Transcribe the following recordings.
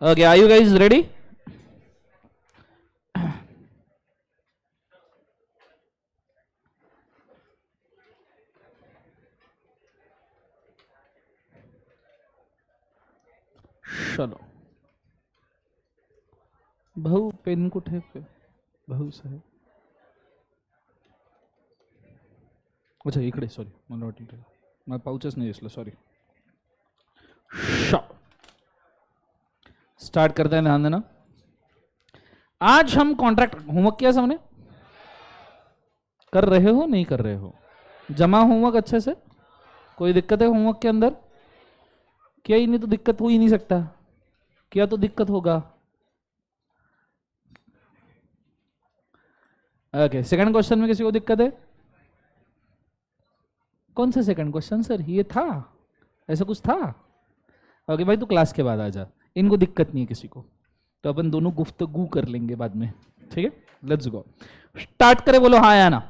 Okay, are you guys ready? चलो भाऊ pen कुठे पे भाऊ साहेब. अच्छा इकडे, सॉरी मला वाटलं मला पाऊचच नाही दिसलं, सॉरी. स्टार्ट करते हैं, ध्यान देना. आज हम कॉन्ट्रैक्ट होमवर्क किया सबने? कर रहे हो नहीं कर रहे हो? जमा होमवर्क अच्छे से? कोई दिक्कत है होमवर्क के अंदर? क्या ही नहीं तो दिक्कत हो ही नहीं सकता, क्या तो दिक्कत होगा. ओके, सेकंड क्वेश्चन में किसी को दिक्कत है? कौन सा सेकंड क्वेश्चन सर? ये था, ऐसा कुछ था? ओके भाई, तो क्लास के बाद आ जा, इनको दिक्कत नहीं है किसी को, तो अपन दोनों गुफ्तगू कर लेंगे बाद में. ठीक है, लेट्स गो. स्टार्ट करें, बोलो हाँ या ना.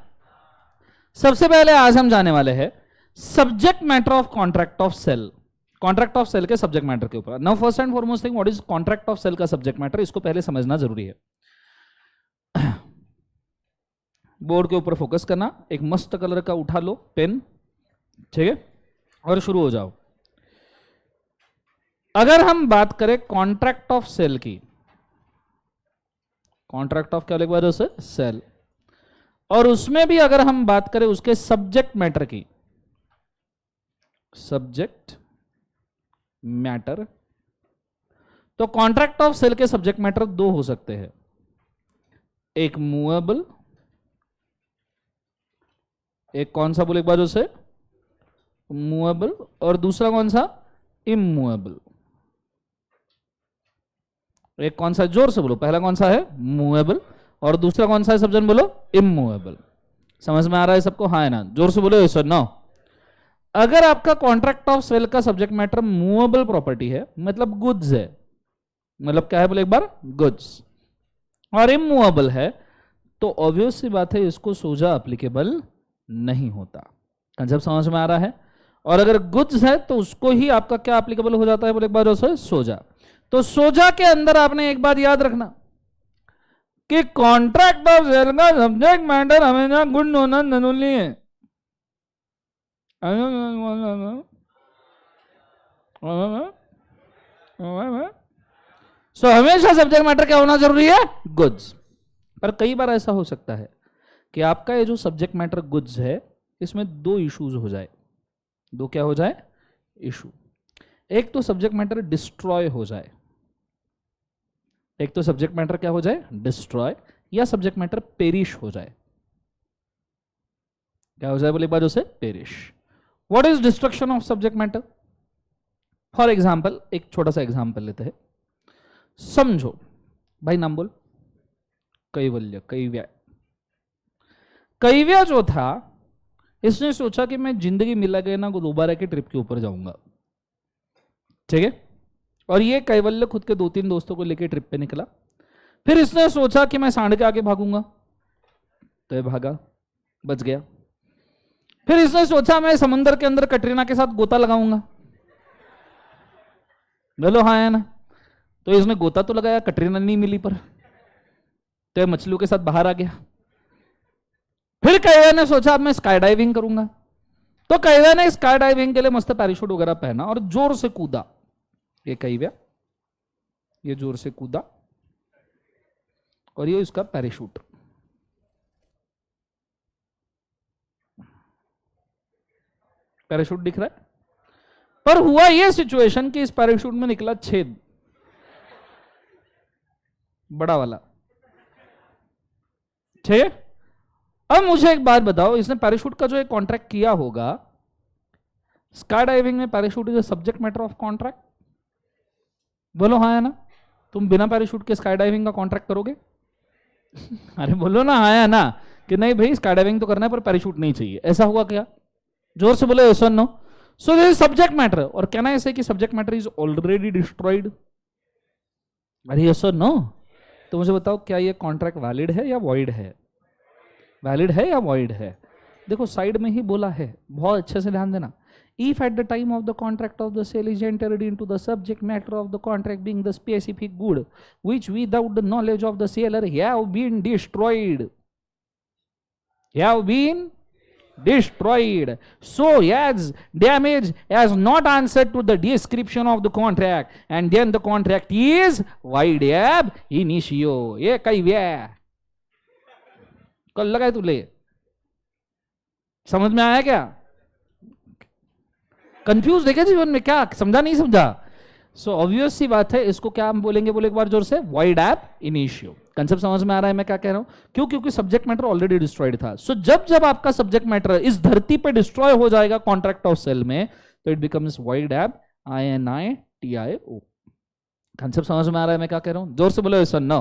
सबसे पहले आज हम जाने वाले हैं subject matter of contract of sale. Contract of sale के सब्जेक्ट मैटर के ऊपर. Now first and foremost thing, what is contract of sale का सब्जेक्ट मैटर, इसको पहले समझना जरूरी है. बोर्ड के ऊपर फोकस करना, एक मस्त कलर का उठा लो पेन, ठीक है, और शुरू हो जाओ. अगर हम बात करें कॉन्ट्रैक्ट ऑफ सेल की, कॉन्ट्रैक्ट ऑफ क्या लिखवा दो से सेल, और उसमें भी अगर हम बात करें उसके सब्जेक्ट मैटर की, सब्जेक्ट मैटर, तो कॉन्ट्रैक्ट ऑफ सेल के सब्जेक्ट मैटर दो हो सकते हैं. एक मूवेबल, एक कौन सा बोले एक बाजू से मूवेबल, और दूसरा कौन सा इमूवेबल. एक कौन सा, जोर से बोलो, पहला कौन सा है मूवेबल, और दूसरा कौन सा है सब जन बोलो इमूवेबल. समझ में आ रहा है सबको? हाँ है ना? जोर से बोलो सर. नो, अगर आपका कॉन्ट्रैक्ट ऑफ सेल का सब्जेक्ट मैटर मूवेबल प्रॉपर्टी है, मतलब गुड्स है, मतलब क्या है बोले एक बार, गुड्स, और इमूवेबल है, तो ऑब्वियस सी बात है इसको सोजा एप्लीकेबल नहीं होता. कंसेप्ट समझ में आ रहा है? और अगर गुड्स है तो उसको ही आपका क्या एप्लीकेबल हो जाता है बोले एक बार, सोजा. तो सोजा के अंदर आपने एक बात याद रखना कि कॉन्ट्रैक्ट ऑफ सेल का सब्जेक्ट मैटर हमेशा गुड होना जरूरी है. सो हमेशा सब्जेक्ट मैटर क्या होना जरूरी है? गुड्स. पर कई बार ऐसा हो सकता है कि आपका ये जो सब्जेक्ट मैटर गुड्स है, इसमें दो इश्यूज हो जाए. दो क्या हो जाए? इशू. एक तो सब्जेक्ट मैटर डिस्ट्रॉय हो जाए, एक तो सब्जेक्ट मैटर क्या हो जाए? डिस्ट्रॉय, या सब्जेक्ट मैटर पेरिश हो जाए. क्या हो जाए बोले एक बार उसे? Perish. What is destruction of subject matter? For example, एक छोटा सा एग्जाम्पल लेते हैं. समझो भाई, नाम बोल. कैवल्य, कैव्य. कैव्य जो था, इसने सोचा कि मैं जिंदगी मिला गया ना को दोबारा के ट्रिप के ऊपर जाऊंगा. ठीक है, और ये कैवल्य खुद के 2-3 दोस्तों को लेकर ट्रिप पे निकला. फिर इसने सोचा कि मैं सांड के आगे भागूंगा, तो ये भागा, बच गया. फिर इसने सोचा मैं समंदर के अंदर कटरीना के साथ गोता लगाऊंगा. बोलो हाँ है ना? तो इसने गोता तो लगाया, कटरीना नहीं मिली, पर तो मछलियों के साथ बाहर आ गया. फिर कैव्य ने सोचा अब मैं स्काई डाइविंग करूंगा, तो कैव्य ने स्काई डाइविंग के लिए मस्त पैराशूट वगैरह पहना और जोर से कूदा. ये कैव्य, ये जोर से कूदा, और ये इसका पैराशूट. पैराशूट दिख रहा है, पर हुआ ये सिचुएशन कि इस पैराशूट में निकला छेद, बड़ा वाला. ठीक है, अब मुझे एक बात बताओ, इसने पैराशूट का जो एक कॉन्ट्रैक्ट किया होगा, स्काई डाइविंग में parachute is subject matter of contract. बोलो हाँ है ना? तुम बिना पैराशूट के स्काई डाइविंग का कॉन्ट्रैक्ट करोगे? अरे बोलो ना हाँ है ना, कि नहीं भाई स्काई डाइविंग तो करना है पर पैराशूट नहीं चाहिए. ऐसा हुआ क्या? जोर से बोलो यस और no. So this is subject matter, और कहना ऐसे कि subject matter is already destroyed. अरे यस और नो? तो मुझे बताओ, क्या ये कॉन्ट्रैक्ट वैलिड है या वॉइड है? वैलिड है या वॉइड है? देखो साइड में ही बोला है, बहुत अच्छे से ध्यान देना. If at the time of the contract of the sale is entered into the subject matter of the contract being the specific good, which without the knowledge of the seller have been destroyed, so as damage has not answered to the description of the contract, and then the contract is void ab initio. ये कई व्या कल लगाए तुले, समझ में आया क्या? कंफ्यूज है क्या जीवन में? क्या समझा नहीं समझा? सो ऑब्वियस सी बात है, इसको क्या हम बोलेंगे? बोले एक बार जोर से, void ab initio. कंसेप्ट समझ में आ रहा है मैं क्या कह रहा हूं? क्यों? क्योंकि सब्जेक्ट मैटर ऑलरेडी डिस्ट्रॉयड था. सो जब आपका सब्जेक्ट मैटर इस धरती पे डिस्ट्रॉय हो जाएगा कॉन्ट्रैक्ट ऑफ सेल में, तो it becomes void ab initio. Concept समझ में आ रहा है मैं क्या कह रहा हूं? जोर से बोलो यस और नो.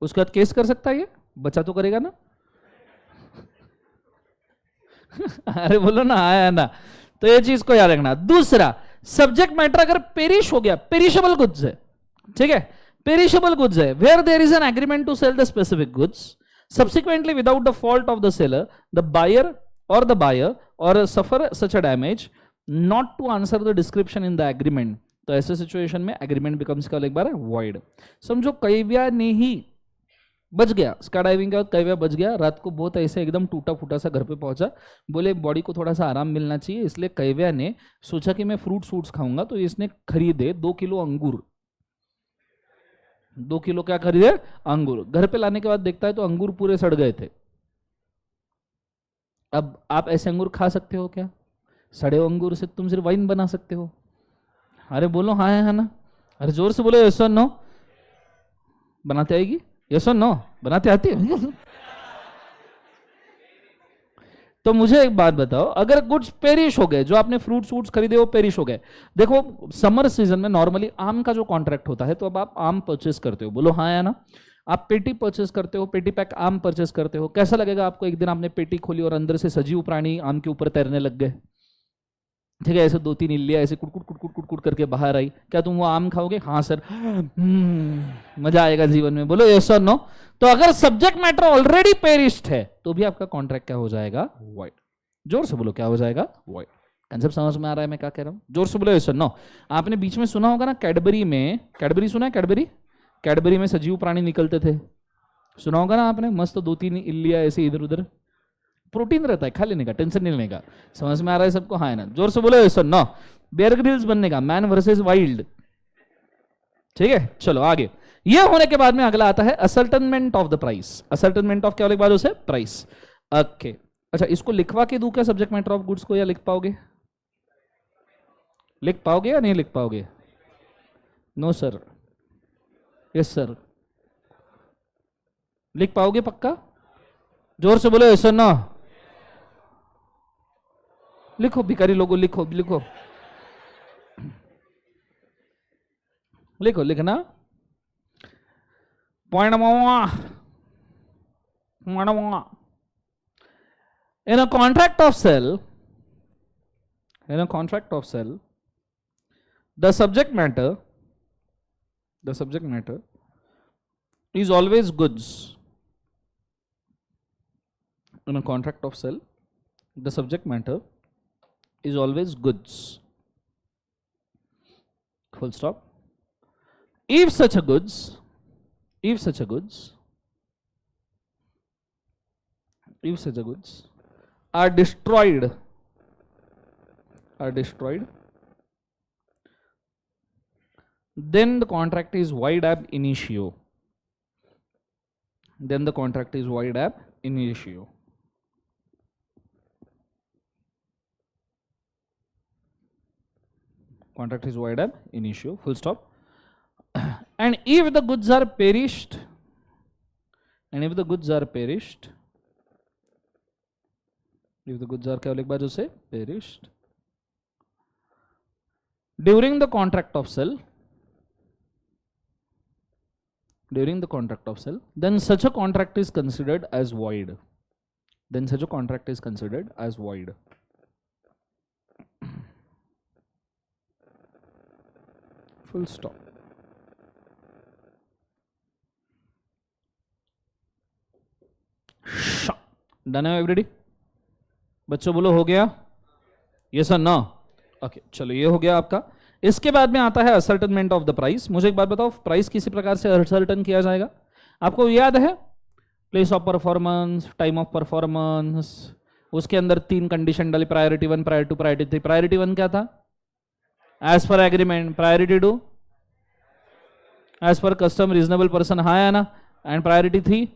उसके बाद केस कर सकता है ये, बच्चा तो करेगा ना? अरे बोलो ना, आया ना. तो ये चीज को याद रखना. दूसरा, सब्जेक्ट मैटर अगर पेरिश हो गया, पेरिशेबल गुड्स है, ठीक है, पेरिशेबल गुड्स है, where there is an agreement to sell the specific goods, subsequently without the fault of the seller, the buyer or suffer such a damage not to answer the description in the agreement, तो ऐसे situation में agreement becomes का एक बार void. समझो कैव्या ने ही बच गया, sky diving के बाद कैव्या बच गया, रात को बहुत ऐसे एकदम टूटा फूटा सा घर पे पहुंचा, बोले बॉडी को थोड़ा सा आराम मिलना चाहिए, इसलिए कैव्या ने सोचा कि मैं फ्रूट्स खाऊंगा, तो इसने खरीदे 2 किलो अंगूर. 2 किलो क्या खरीदे? अंगूर. घर पे लाने के बाद देखता है तो अंगूर पूरे सड़ गए थे. अब आप ऐसे अंगूर खा सकते हो क्या? सड़े अंगूर से तुम सिर्फ वाइन बना सकते हो. अरे बोलो हाँ है ना? अरे जोर से बोलो यस और नो. बनाते आएगी? यस और नो बनाते आती है? तो मुझे एक बात बताओ, अगर गुड्स पेरिश हो गए, जो आपने फ्रूट्स खरीदे वो पेरिश हो गए. देखो समर सीजन में नॉर्मली आम का जो कॉन्ट्रैक्ट होता है, तो अब आप आम परचेस करते हो, बोलो हाँ है ना? आप पेटी परचेस करते हो, पेटी पैक आम परचेस करते हो. कैसा लगेगा आपको? एक दिन आपने पेटी खोली और अंदर से सजीव प्राणी आम के ऊपर तैरने लग गए, ठीक है, ऐसे 2-3 इल्लियां ऐसे कुट करके बाहर आई. क्या तुम वो आम खाओगे? हाँ सर. मजा आएगा जीवन में. बोलो यस और नो. तो अगर सब्जेक्ट मैटर ऑलरेडी पेरिश्ड है, तो भी आपका कॉन्ट्रैक्ट क्या हो जाएगा? वॉइड. जोर से बोलो क्या हो जाएगा? वॉइड. कंसेप्ट समझ में आ रहा है मैं क्या कह रहा हूं? जोर से बोलो यस और नो. आपने बीच में सुना होगा ना, कैडबरी सुना है? कैडबरी में सजीव प्राणी निकलते थे, सुना होगा ना आपने? मस्त 2-3 इल्लियां ऐसे इधर उधर, प्रोटीन रहता है, खा लेने का, टेंशन नहीं लेने का. समझ में आ रहा है सबको? हाँ है ना? जोर से बोलो यस और नो. बेयर ग्रिल्स बनने का, मैन वर्सेस वाइल्ड, ठीक है. चलो आगे. ये होने के बाद में अगला आता है असर्टनमेंट ऑफ द प्राइस. असर्टनमेंट ऑफ क्या वाले बाद उसे? प्राइस. ओके. अच्छा, इसको लिखवा के दूं क्या सब्जेक्ट मैटर ऑफ गुड्स को, या लिख पाओगे? लिख पाओगे या नहीं लिख पाओगे? No sir. Yes sir. लिख पाओगे पक्का? जोर से बोलो यस और नो. लिखो भिखारी लोगों, लिखो लिखना. Point in a contract of sale, the subject matter is always goods. In a contract of sale, the subject matter is always goods. Full stop. If such a goods are destroyed, then the contract is void ab initio. Contract is void ab initio. Full stop. And if the goods are perished, क्या लिख बाजू से? perished during the contract of sale, then such a contract is considered as void. Full stop. Done now everybody? बच्चों बोलो हो गया, ये sir no. Okay चलो ये हो गया आपका। इसके बाद में आता है असर्टनमेंट ऑफ द प्राइस। मुझे एक बात बताओ, प्राइस किसी प्रकार से असर्टन किया जाएगा? आपको याद है place of performance, time of performance, उसके अंदर तीन कंडीशन डाली, प्रायोरिटी 1, प्रायोरिटी 2, प्रायोरिटी 3। प्रायोरिटी 1 क्या था? As per agreement. Priority 2 as per custom reasonable person, हाँ है ना? एंड प्रायोरिटी 3,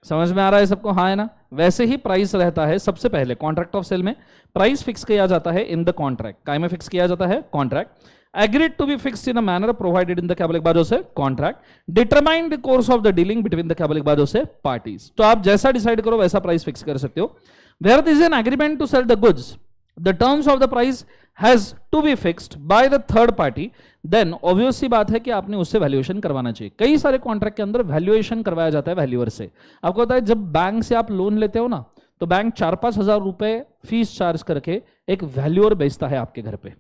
समझ में आ रहा है सबको, हाँ है ना? वैसे ही प्राइस रहता है सबसे पहले कॉन्ट्रैक्ट ऑफ सेल में प्राइस फिक्स किया जाता है इन द कॉन्ट्रैक्ट। काय में फिक्स किया जाता है? Contract. Agreed to be fixed in a manner provided in the क्या बोले बाजू से? Contract. Determine the course of the dealing between the क्या बोले बाजू से? पार्टीज। तो आप जैसा डिसाइड करो वैसा प्राइस फिक्स कर सकते हो। Where is an agreement to sell the goods, the terms of the price has to be fixed by the third party, then obvious सी बात है कि आपने उससे वैल्यूएशन करवाना चाहिए। कई सारे कॉन्ट्रैक्ट के अंदर वैल्यूएशन करवाया जाता है वैल्यूअर से। आपको पता है जब बैंक से आप लोन लेते हो ना, तो बैंक 4-5 हजार रुपए फीस चार्ज करके एक वैल्यूअर बेचता है आपके घर पे।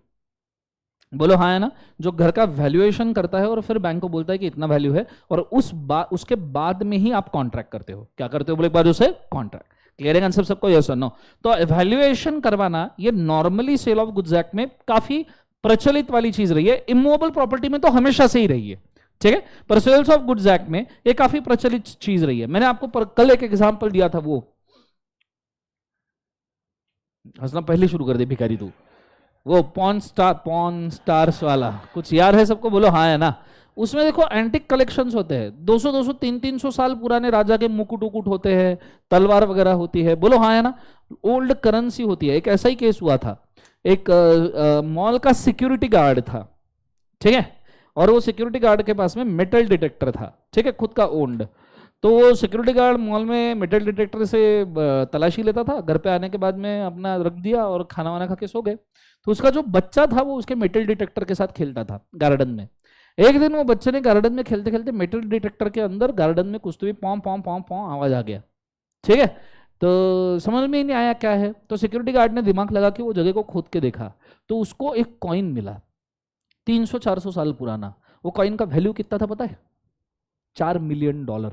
बोलो हाँ है ना? जो घर का वैल्यूएशन करता है और फिर बैंक को बोलता है कि इतना वैल्यू है, और उसके बाद में ही आप कॉन्ट्रैक्ट करते हो। क्या करते हो बोले एक बार उसे? कॉन्ट्रैक्ट। क्लियर है आंसर सबको? यस और नो? तो वैल्यूएशन करवाना ये normally sale of goods act में काफी प्रचलित वाली चीज रही है। इमूवेबल प्रॉपर्टी में तो हमेशा से ही रही है, ठीक है, पर सेल्स ऑफ गुड्स एक्ट में ये काफी प्रचलित चीज रही है। मैंने आपको कल एक एग्जांपल दिया था, वो हंसना पहले शुरू कर दे भिखारी तू, वो पॉन स्टार्स वाला, कुछ याद है सबको? बोलो हाँ है ना? उसमें देखो एंटिक कलेक्शंस होते हैं, 200 200 300 साल पुराने राजा के मुकुट उकुट होते हैं, तलवार वगैरह होती है। बोलो हाँ है ना? ओल्ड करेंसी होती है। एक ऐसा ही केस हुआ था, एक मॉल का सिक्योरिटी गार्ड था, ठीक है, और वो सिक्योरिटी गार्ड के पास में मेटल डिटेक्टर था, ठीक है, खुद का ओन्ड। तो वो सिक्योरिटी गार्ड मॉल में मेटल डिटेक्टर से तलाशी लेता था, घर पे आने के बाद में अपना रख दिया और खाना वाना खा के सो गए। तो उसका जो बच्चा था वो उसके मेटल डिटेक्टर के साथ खेलता था गार्डन में। एक दिन वो बच्चे ने गार्डन में खेलते खेलते मेटल डिटेक्टर के अंदर गार्डन में कुछ तो भी पॉम पॉम पॉम पॉम आवाज आ गया, ठीक है। तो समझ में ही नहीं आया क्या है, तो सिक्योरिटी गार्ड ने दिमाग लगा के वो जगह को खोद के देखा, तो उसको एक कॉइन मिला 300-400 साल पुराना। वो कॉइन का वैल्यू कितना था पता है? $4 मिलियन,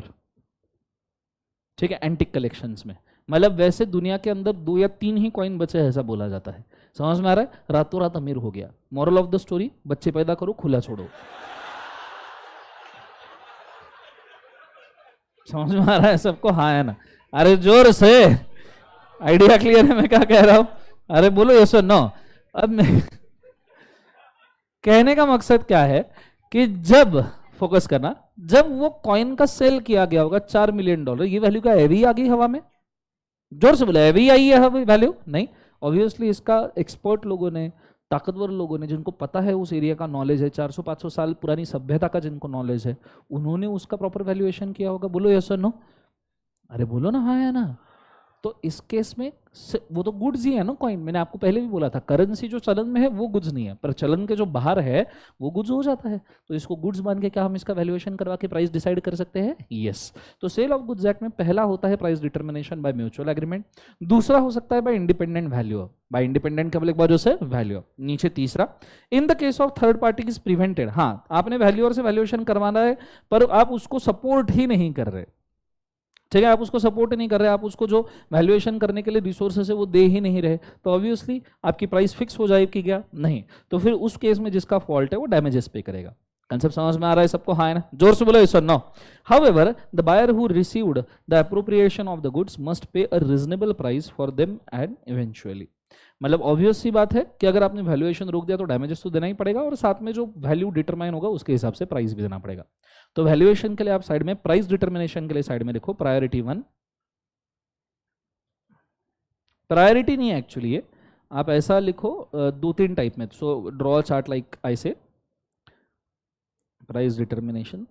ठीक है, एंटिक कलेक्शंस में। मतलब वैसे दुनिया के अंदर 2 या 3 ही कॉइन बचे हैं, ऐसा बोला जाता है। समझ में आ रहा है? रातों रात अमीर हो गया। मॉरल ऑफ द स्टोरी, बच्चे पैदा करो, खुला छोड़ो। समझ में आ रहा है सबको? हाँ है ना? अरे जोर से, आइडिया क्लियर है मैं क्या कह रहा हूं? अरे बोलो यस और नो। अब मैं कहने का मकसद क्या है कि जब, फोकस करना, जब वो कॉइन का सेल किया गया होगा $4 मिलियन, ये वैल्यू का हैवी आ गई हवा में? जोर से बोला, हैवी आई है वैल्यू? नहीं, ऑब्वियसली इसका एक्सपर्ट लोगों ने, ताकतवर लोगों ने, जिनको पता है उस एरिया का नॉलेज है, 400-500 साल पुरानी सभ्यता का जिनको नॉलेज है, उन्होंने उसका प्रॉपर वैल्यूएशन किया होगा। बोलो यस और नो? अरे बोलो ना हाँ या ना? तो इस केस में वो तो गुड्स ही है ना कॉइन। मैंने आपको पहले भी बोला था, करेंसी जो चलन में है वो गुड्स नहीं है, पर चलन के जो बाहर है वो गुड्स हो जाता है। तो इसको गुड्स मान के क्या हम इसका वैल्यूएशन करवा के प्राइस डिसाइड कर सकते हैं? यस। तो सेल ऑफ गुड्स एक्ट में पहला होता है price determination by mutual agreement. दूसरा हो सकता है bye independent value, bye independent केवल एक बार जो से वैल्यू। नीचे तीसरा, in the case of third party is prevented. हाँ, आपने वैल्यूअर से वैल्यूएशन करवाना है, पर आप उसको सपोर्ट ही नहीं कर रहे, ठीक है, आप उसको सपोर्ट नहीं कर रहे, आप उसको जो वैल्यूएशन करने के लिए रिसोर्सेस है वो दे ही नहीं रहे, तो ऑब्वियसली आपकी प्राइस फिक्स हो जाएगी क्या? नहीं। तो फिर उस केस में जिसका फॉल्ट है वो डैमेजेस पे करेगा। कंसेप्ट समझ में आ रहा है सबको? हाँ है ना? जोर से बोलो यस और no? However the buyer who received the appropriation of the goods must pay a reasonable price for them and eventually. मतलब ऑब्वियस सी बात है कि अगर आपने वैल्यूएशन रोक दिया तो डैमेजेस तो देना ही पड़ेगा, और साथ में जो वैल्यू डिटरमाइन होगा उसके हिसाब से प्राइस भी देना पड़ेगा। तो वैल्यूएशन के लिए आप साइड में, प्राइस डिटरमिनेशन के लिए साइड में लिखो प्रायोरिटी 1। प्रायोरिटी नहीं है एक्चुअली ये, आप ऐसा लिखो 2-3 टाइप में। सो ड्रॉ चार्ट लाइक ऐसे, प्राइस डिटरमिनेशन,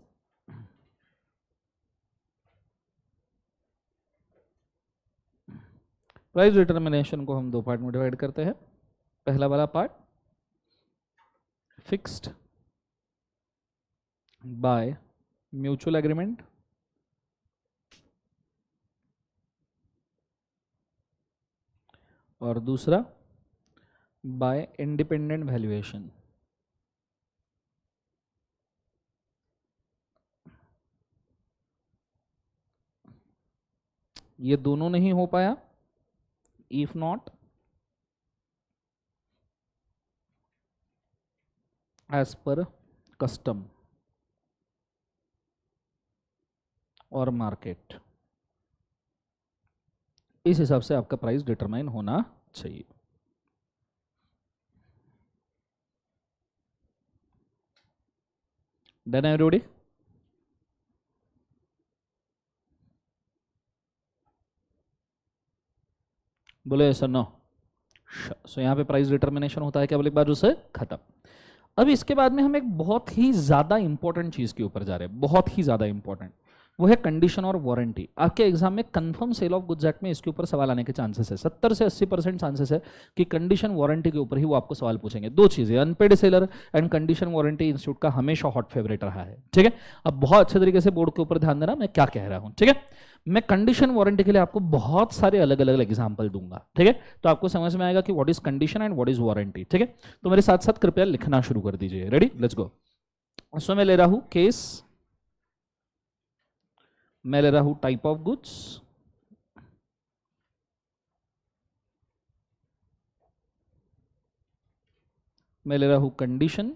प्राइस डिटरमिनेशन को हम 2 पार्ट में डिवाइड करते हैं। पहला वाला part fixed by mutual agreement, और दूसरा बाय इंडिपेंडेंट वैल्यूएशन। ये दोनों नहीं हो पाया if not as per custom और मार्केट, इस हिसाब से आपका प्राइस डिटरमाइन होना चाहिए। Done everybody? बोले सर नो। सो यहाँ पे प्राइस डिटर्मिनेशन होता है केवल एक बार उसे खत्म। अब इसके बाद में हम एक बहुत ही ज्यादा इंपॉर्टेंट चीज के ऊपर जा रहे हैं, बहुत ही ज्यादा इंपॉर्टेंट, वो है कंडीशन और वारंटी। आपके एग्जाम में confirm sale of goods act में इसके ऊपर सवाल आने के चांसेस है, 70 से 80% चांसेस है कि कंडीशन वारंटी के ऊपर ही वो आपको सवाल पूछेंगे। दो चीजें, unpaid seller and condition warranty institute का हमेशा हॉट फेवरेट रहा है, ठीक है। अब बहुत अच्छे तरीके से बोर्ड के ऊपर ध्यान देना मैं क्या कह रहा हूं, ठीक है। मैं कंडीशन वारंटी के लिए आपको बहुत सारे अलग अलग एग्जाम्पल दूंगा, ठीक है। तो आपको समझ में आएगा कि what is condition and what is warranty, ठीक है। तो मेरे साथ साथ कृपया लिखना शुरू कर दीजिए। Ready, let's go. सो मैं ले रहा हूं केस, मैं ले रहा हूं टाइप ऑफ गुड्स, मैं ले रहा हूं कंडीशन,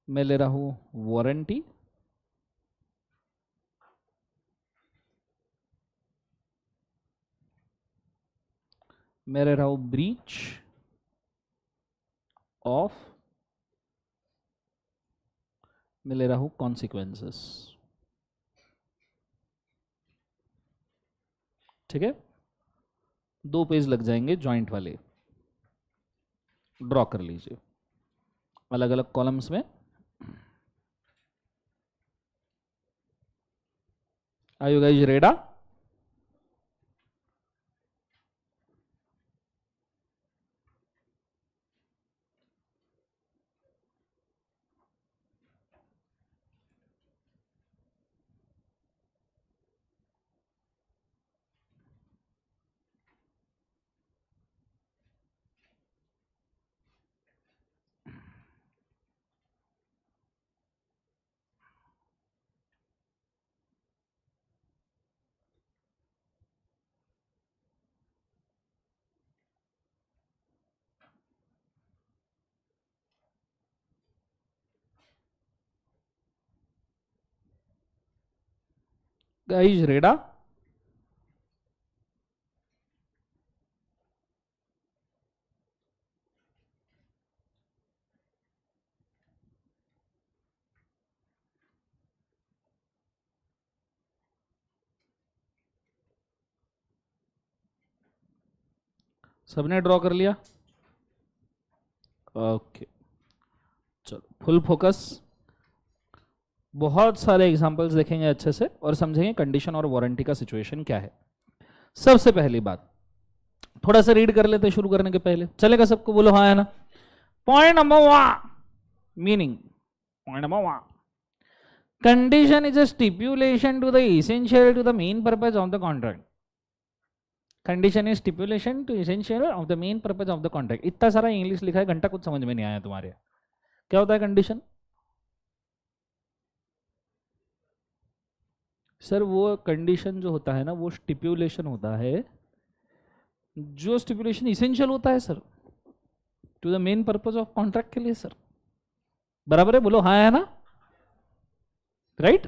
मैं ले रहा हूं वारंटी, मैं ले रहा हूं ब्रीच ऑफ, मैं ले रहा हूं कॉन्सिक्वेंसेस, ठीक है। 2 पेज लग जाएंगे जॉइंट वाले, ड्रॉ कर लीजिए अलग अलग कॉलम्स में। Are you guys ready? Guys ready? सबने ड्रॉ कर लिया? ओके, चलो फुल फोकस। बहुत सारे एग्जांपल्स देखेंगे अच्छे से और समझेंगे कंडीशन और वारंटी का सिचुएशन क्या है। सबसे पहली बात, थोड़ा सा रीड कर लेते शुरू करने के पहले, चलेगा सबको? बोलो हाँ है ना। Point number 1, meaning. Point number 1, condition is a stipulation to the essential to the main purpose of the contract. Condition is stipulation to essential of the main purpose of the contract. इतना सारा English लिखा है, घंटा कुछ समझ में नहीं आया तुम्हारे। क्या होता है कंडीशन? सर वो कंडीशन जो होता है ना, वो स्टिपुलेशन होता है, जो स्टिपुलेशन इसेंशियल होता है sir to the main purpose of contract के लिए। सर बराबर है? बोलो हाँ है ना। राइट?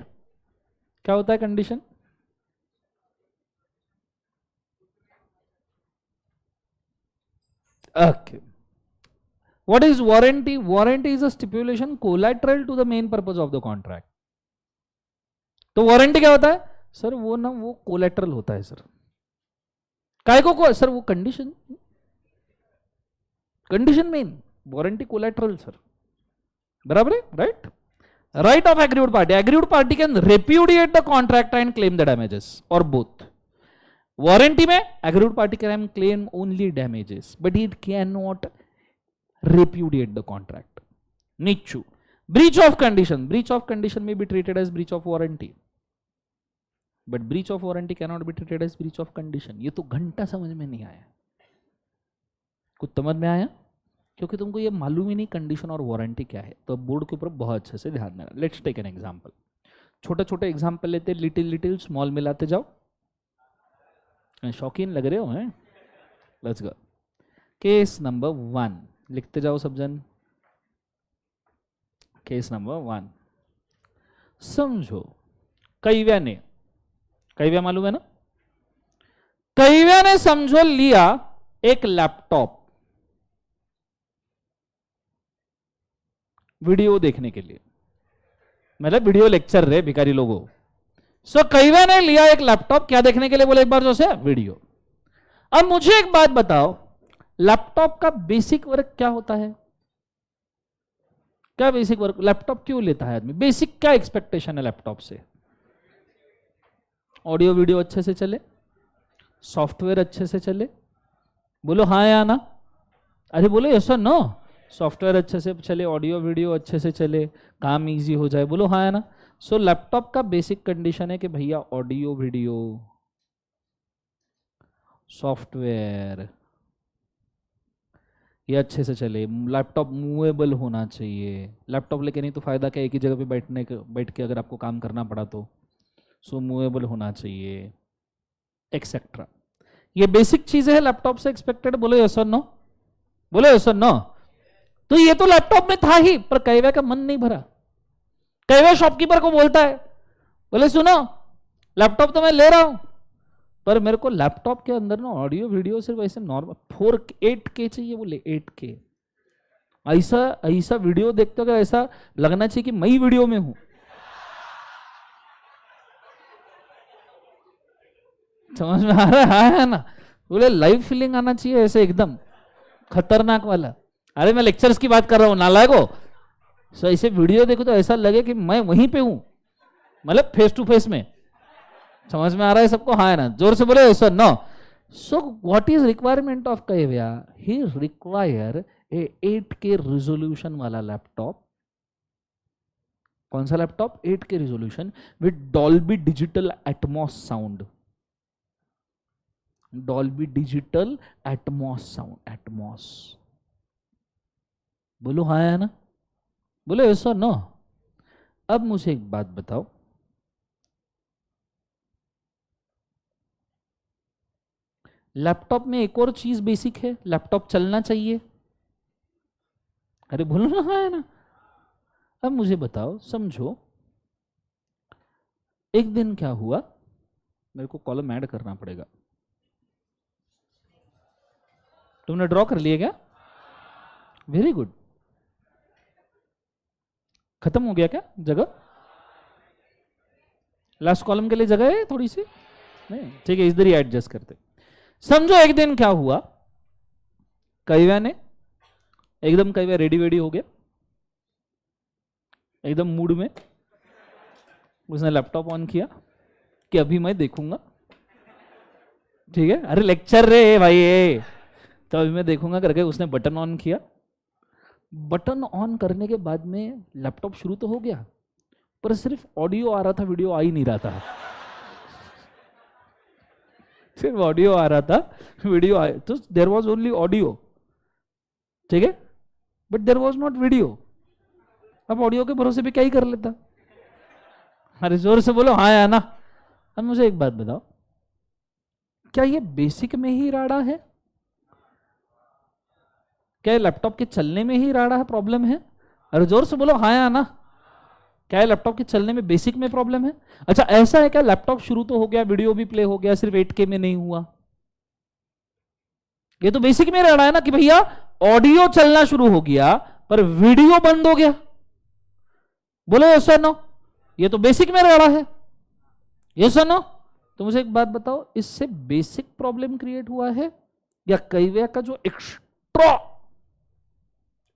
क्या होता है condition? Okay. What is warranty? Warranty is a stipulation collateral to the main purpose of the contract. तो वारंटी क्या होता है सर? वो ना, वो कोलैटरल होता है सर। काय को सर? वो condition, condition main, warranty collateral sir. बराबर है? Right? Right of aggrieved party, aggrieved party can repudiate the contract and claim the damages, or both. Warranty में aggrieved party can claim only damages but it can not repudiate the contract. नीचू breach of condition, breach of condition may be treated as breach of warranty but breach of warranty can not be treated as breach of condition. ये तो घंटा समझ में नहीं आया। कुछ समझ में आया? क्योंकि तुमको ये मालूम ही नहीं कंडीशन और वारंटी क्या है। तो बोर्ड के ऊपर बहुत अच्छे से ध्यान देना। Let's take an example. छोटे छोटे एग्जाम्पल लेते, लिटिल लिटिल स्मॉल मिलाते जाओ। शौकीन लग रहे हो हैं? Let's go. केस नंबर 1 लिखते जाओ सब जन। केस नंबर 1, समझो कैव्या ने, कैव्या मालूम है ना, कैव्या ने समझो लिया एक लैपटॉप वीडियो देखने के लिए, मतलब वीडियो लेक्चर रहे भिखारी लोगों। सो कैव्या ने लिया एक लैपटॉप, क्या देखने के लिए बोले एक बार जो से, वीडियो। अब मुझे एक बात बताओ, लैपटॉप का बेसिक वर्क क्या होता है? क्या बेसिक वर्क लैपटॉप क्यों लेता है आदमी? बेसिक क्या एक्सपेक्टेशन है लैपटॉप से? ऑडियो वीडियो अच्छे से चले, सॉफ्टवेयर अच्छे से चले, बोलो हाँ या ना, अरे बोलो ऐसा नो, सॉफ्टवेयर अच्छे से चले, ऑडियो वीडियो अच्छे से चले, काम इजी हो जाए, बोलो हाँ या ना। सो लैपटॉप का बेसिक कंडीशन है कि भैया ऑडियो वीडियो सॉफ्टवेयर ये अच्छे से चले, लैपटॉप मूवेबल होना चाहिए। लैपटॉप लेके नहीं तो फायदा क्या, एक ही जगह पे बैठ के अगर आपको काम करना पड़ा तो, सो मूवेबल होना चाहिए एक्सेट्रा। ये बेसिक चीजें है लैपटॉप से एक्सपेक्टेड, बोलो यस और नो, बोलो यस और नो। तो ये तो लैपटॉप में था ही, पर कैव्या का मन नहीं भरा। कैव्या शॉपकीपर को बोलता है, बोले सुनो लैपटॉप तो मैं ले रहा हूं, पर मेरे को लैपटॉप के अंदर ना ऑडियो वीडियो सिर्फ ऐसे नॉर्मल 8K चाहिए, बोले 8K। ऐसा ऐसा वीडियो देखते हो ऐसा लगना चाहिए कि मैं ही वीडियो में हूं। समझ में आ रहा है ना? बोले लाइव फीलिंग आना चाहिए ऐसे एकदम खतरनाक वाला। अरे मैं लेक्चर्स की बात कर रहा हूं नालायको। सो ऐसे वीडियो देखो तो ऐसा लगे कि मैं वहीं पे हूं, मतलब फेस टू फेस में। समझ में आ रहा है सबको? हाँ है ना? जोर से बोले sir no. So what is requirement of Kavya? He require a 8K resolution वाला लैपटॉप। कौन सा laptop? 8K resolution with Dolby digital Atmos sound. Dolby digital Atmos sound, Atmos. बोलो हाँ है ना? बोलो यस और नो। अब मुझे एक बात बताओ, लैपटॉप में एक और चीज बेसिक है, लैपटॉप चलना चाहिए। अरे बोलो ना हाँ है ना? अब मुझे बताओ, समझो एक दिन क्या हुआ, मेरे को कॉलम ऐड करना पड़ेगा। तुमने ड्रॉ कर लिया क्या? Very good. खत्म हो गया क्या जगह? लास्ट कॉलम के लिए जगह है थोड़ी सी? नहीं ठीक है, इधर ही एडजस्ट करते। समझो एक दिन क्या हुआ, कैव्या ने एकदम, कैव्या रेडी वेडी हो गया एकदम मूड में, उसने लैपटॉप ऑन किया कि अभी मैं देखूंगा, ठीक है, अरे लेक्चर रे भाई तो अभी मैं देखूंगा करके उसने बटन ऑन किया। बटन ऑन करने के बाद में लैपटॉप शुरू तो हो गया, पर सिर्फ ऑडियो आ रहा था, वीडियो आ ही नहीं रहा था। सिर्फ ऑडियो आ रहा था, वीडियो आया तो देयर वाज ओनली ऑडियो, ठीक है, but there was not video. अब ऑडियो के भरोसे पे क्या ही कर लेता? अरे जोर से बोलो हाँ या ना। अब मुझे एक बात बताओ, क्या ये बेसिक में ही राड़ा है? क्या लैपटॉप के चलने में ही राड़ा है, प्रॉब्लम है? अरे जोर से बोलो हाँ या ना। क्या लैपटॉप के चलने में बेसिक में प्रॉब्लम है? अच्छा ऐसा है क्या, लैपटॉप शुरू तो हो गया, वीडियो भी प्ले हो गया, सिर्फ 8K में नहीं हुआ? ये तो बेसिक में राड़ा है ना कि भैया ऑडियो चलना शुरू हो गया पर वीडियो बंद हो गया। बोलो यस और नो। ये तो बेसिक में राड़ा है, यस और नो। तो मुझे एक बात बताओ, इससे बेसिक प्रॉब्लम क्रिएट हुआ है या कैव्या का जो एक्स्ट्रा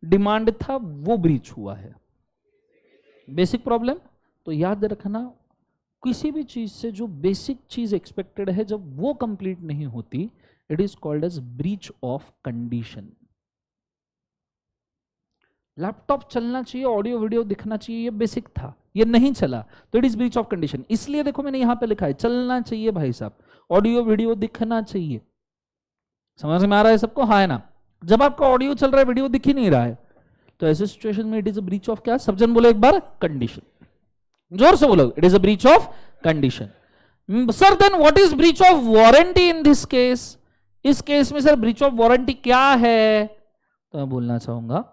डिमांड था वो ब्रीच हुआ है? Basic problem. तो याद रखना, किसी भी चीज से जो बेसिक चीज एक्सपेक्टेड है जब वो कंप्लीट नहीं होती, it is called as breach of condition. Laptop चलना चाहिए, ऑडियो वीडियो दिखना चाहिए, ये बेसिक था, ये नहीं चला तो it is breach of condition. इसलिए देखो मैंने यहां पे लिखा है चलना चाहिए भाई साहब, ऑडियो वीडियो दिखना चाहिए। समझ में आ रहा है सबको? हाँ है ना? जब आपका ऑडियो चल रहा है, वीडियो दिख ही नहीं रहा है, तो ऐसे सिचुएशन में it is a breach of क्या? सब जन बोले एक बार, कंडीशन। जोर से बोलो, it is a breach of condition. Sir then what is breach of warranty in this case? इस केस में सर ब्रीच ऑफ वारंटी क्या है? तो मैं बोलना चाहूंगा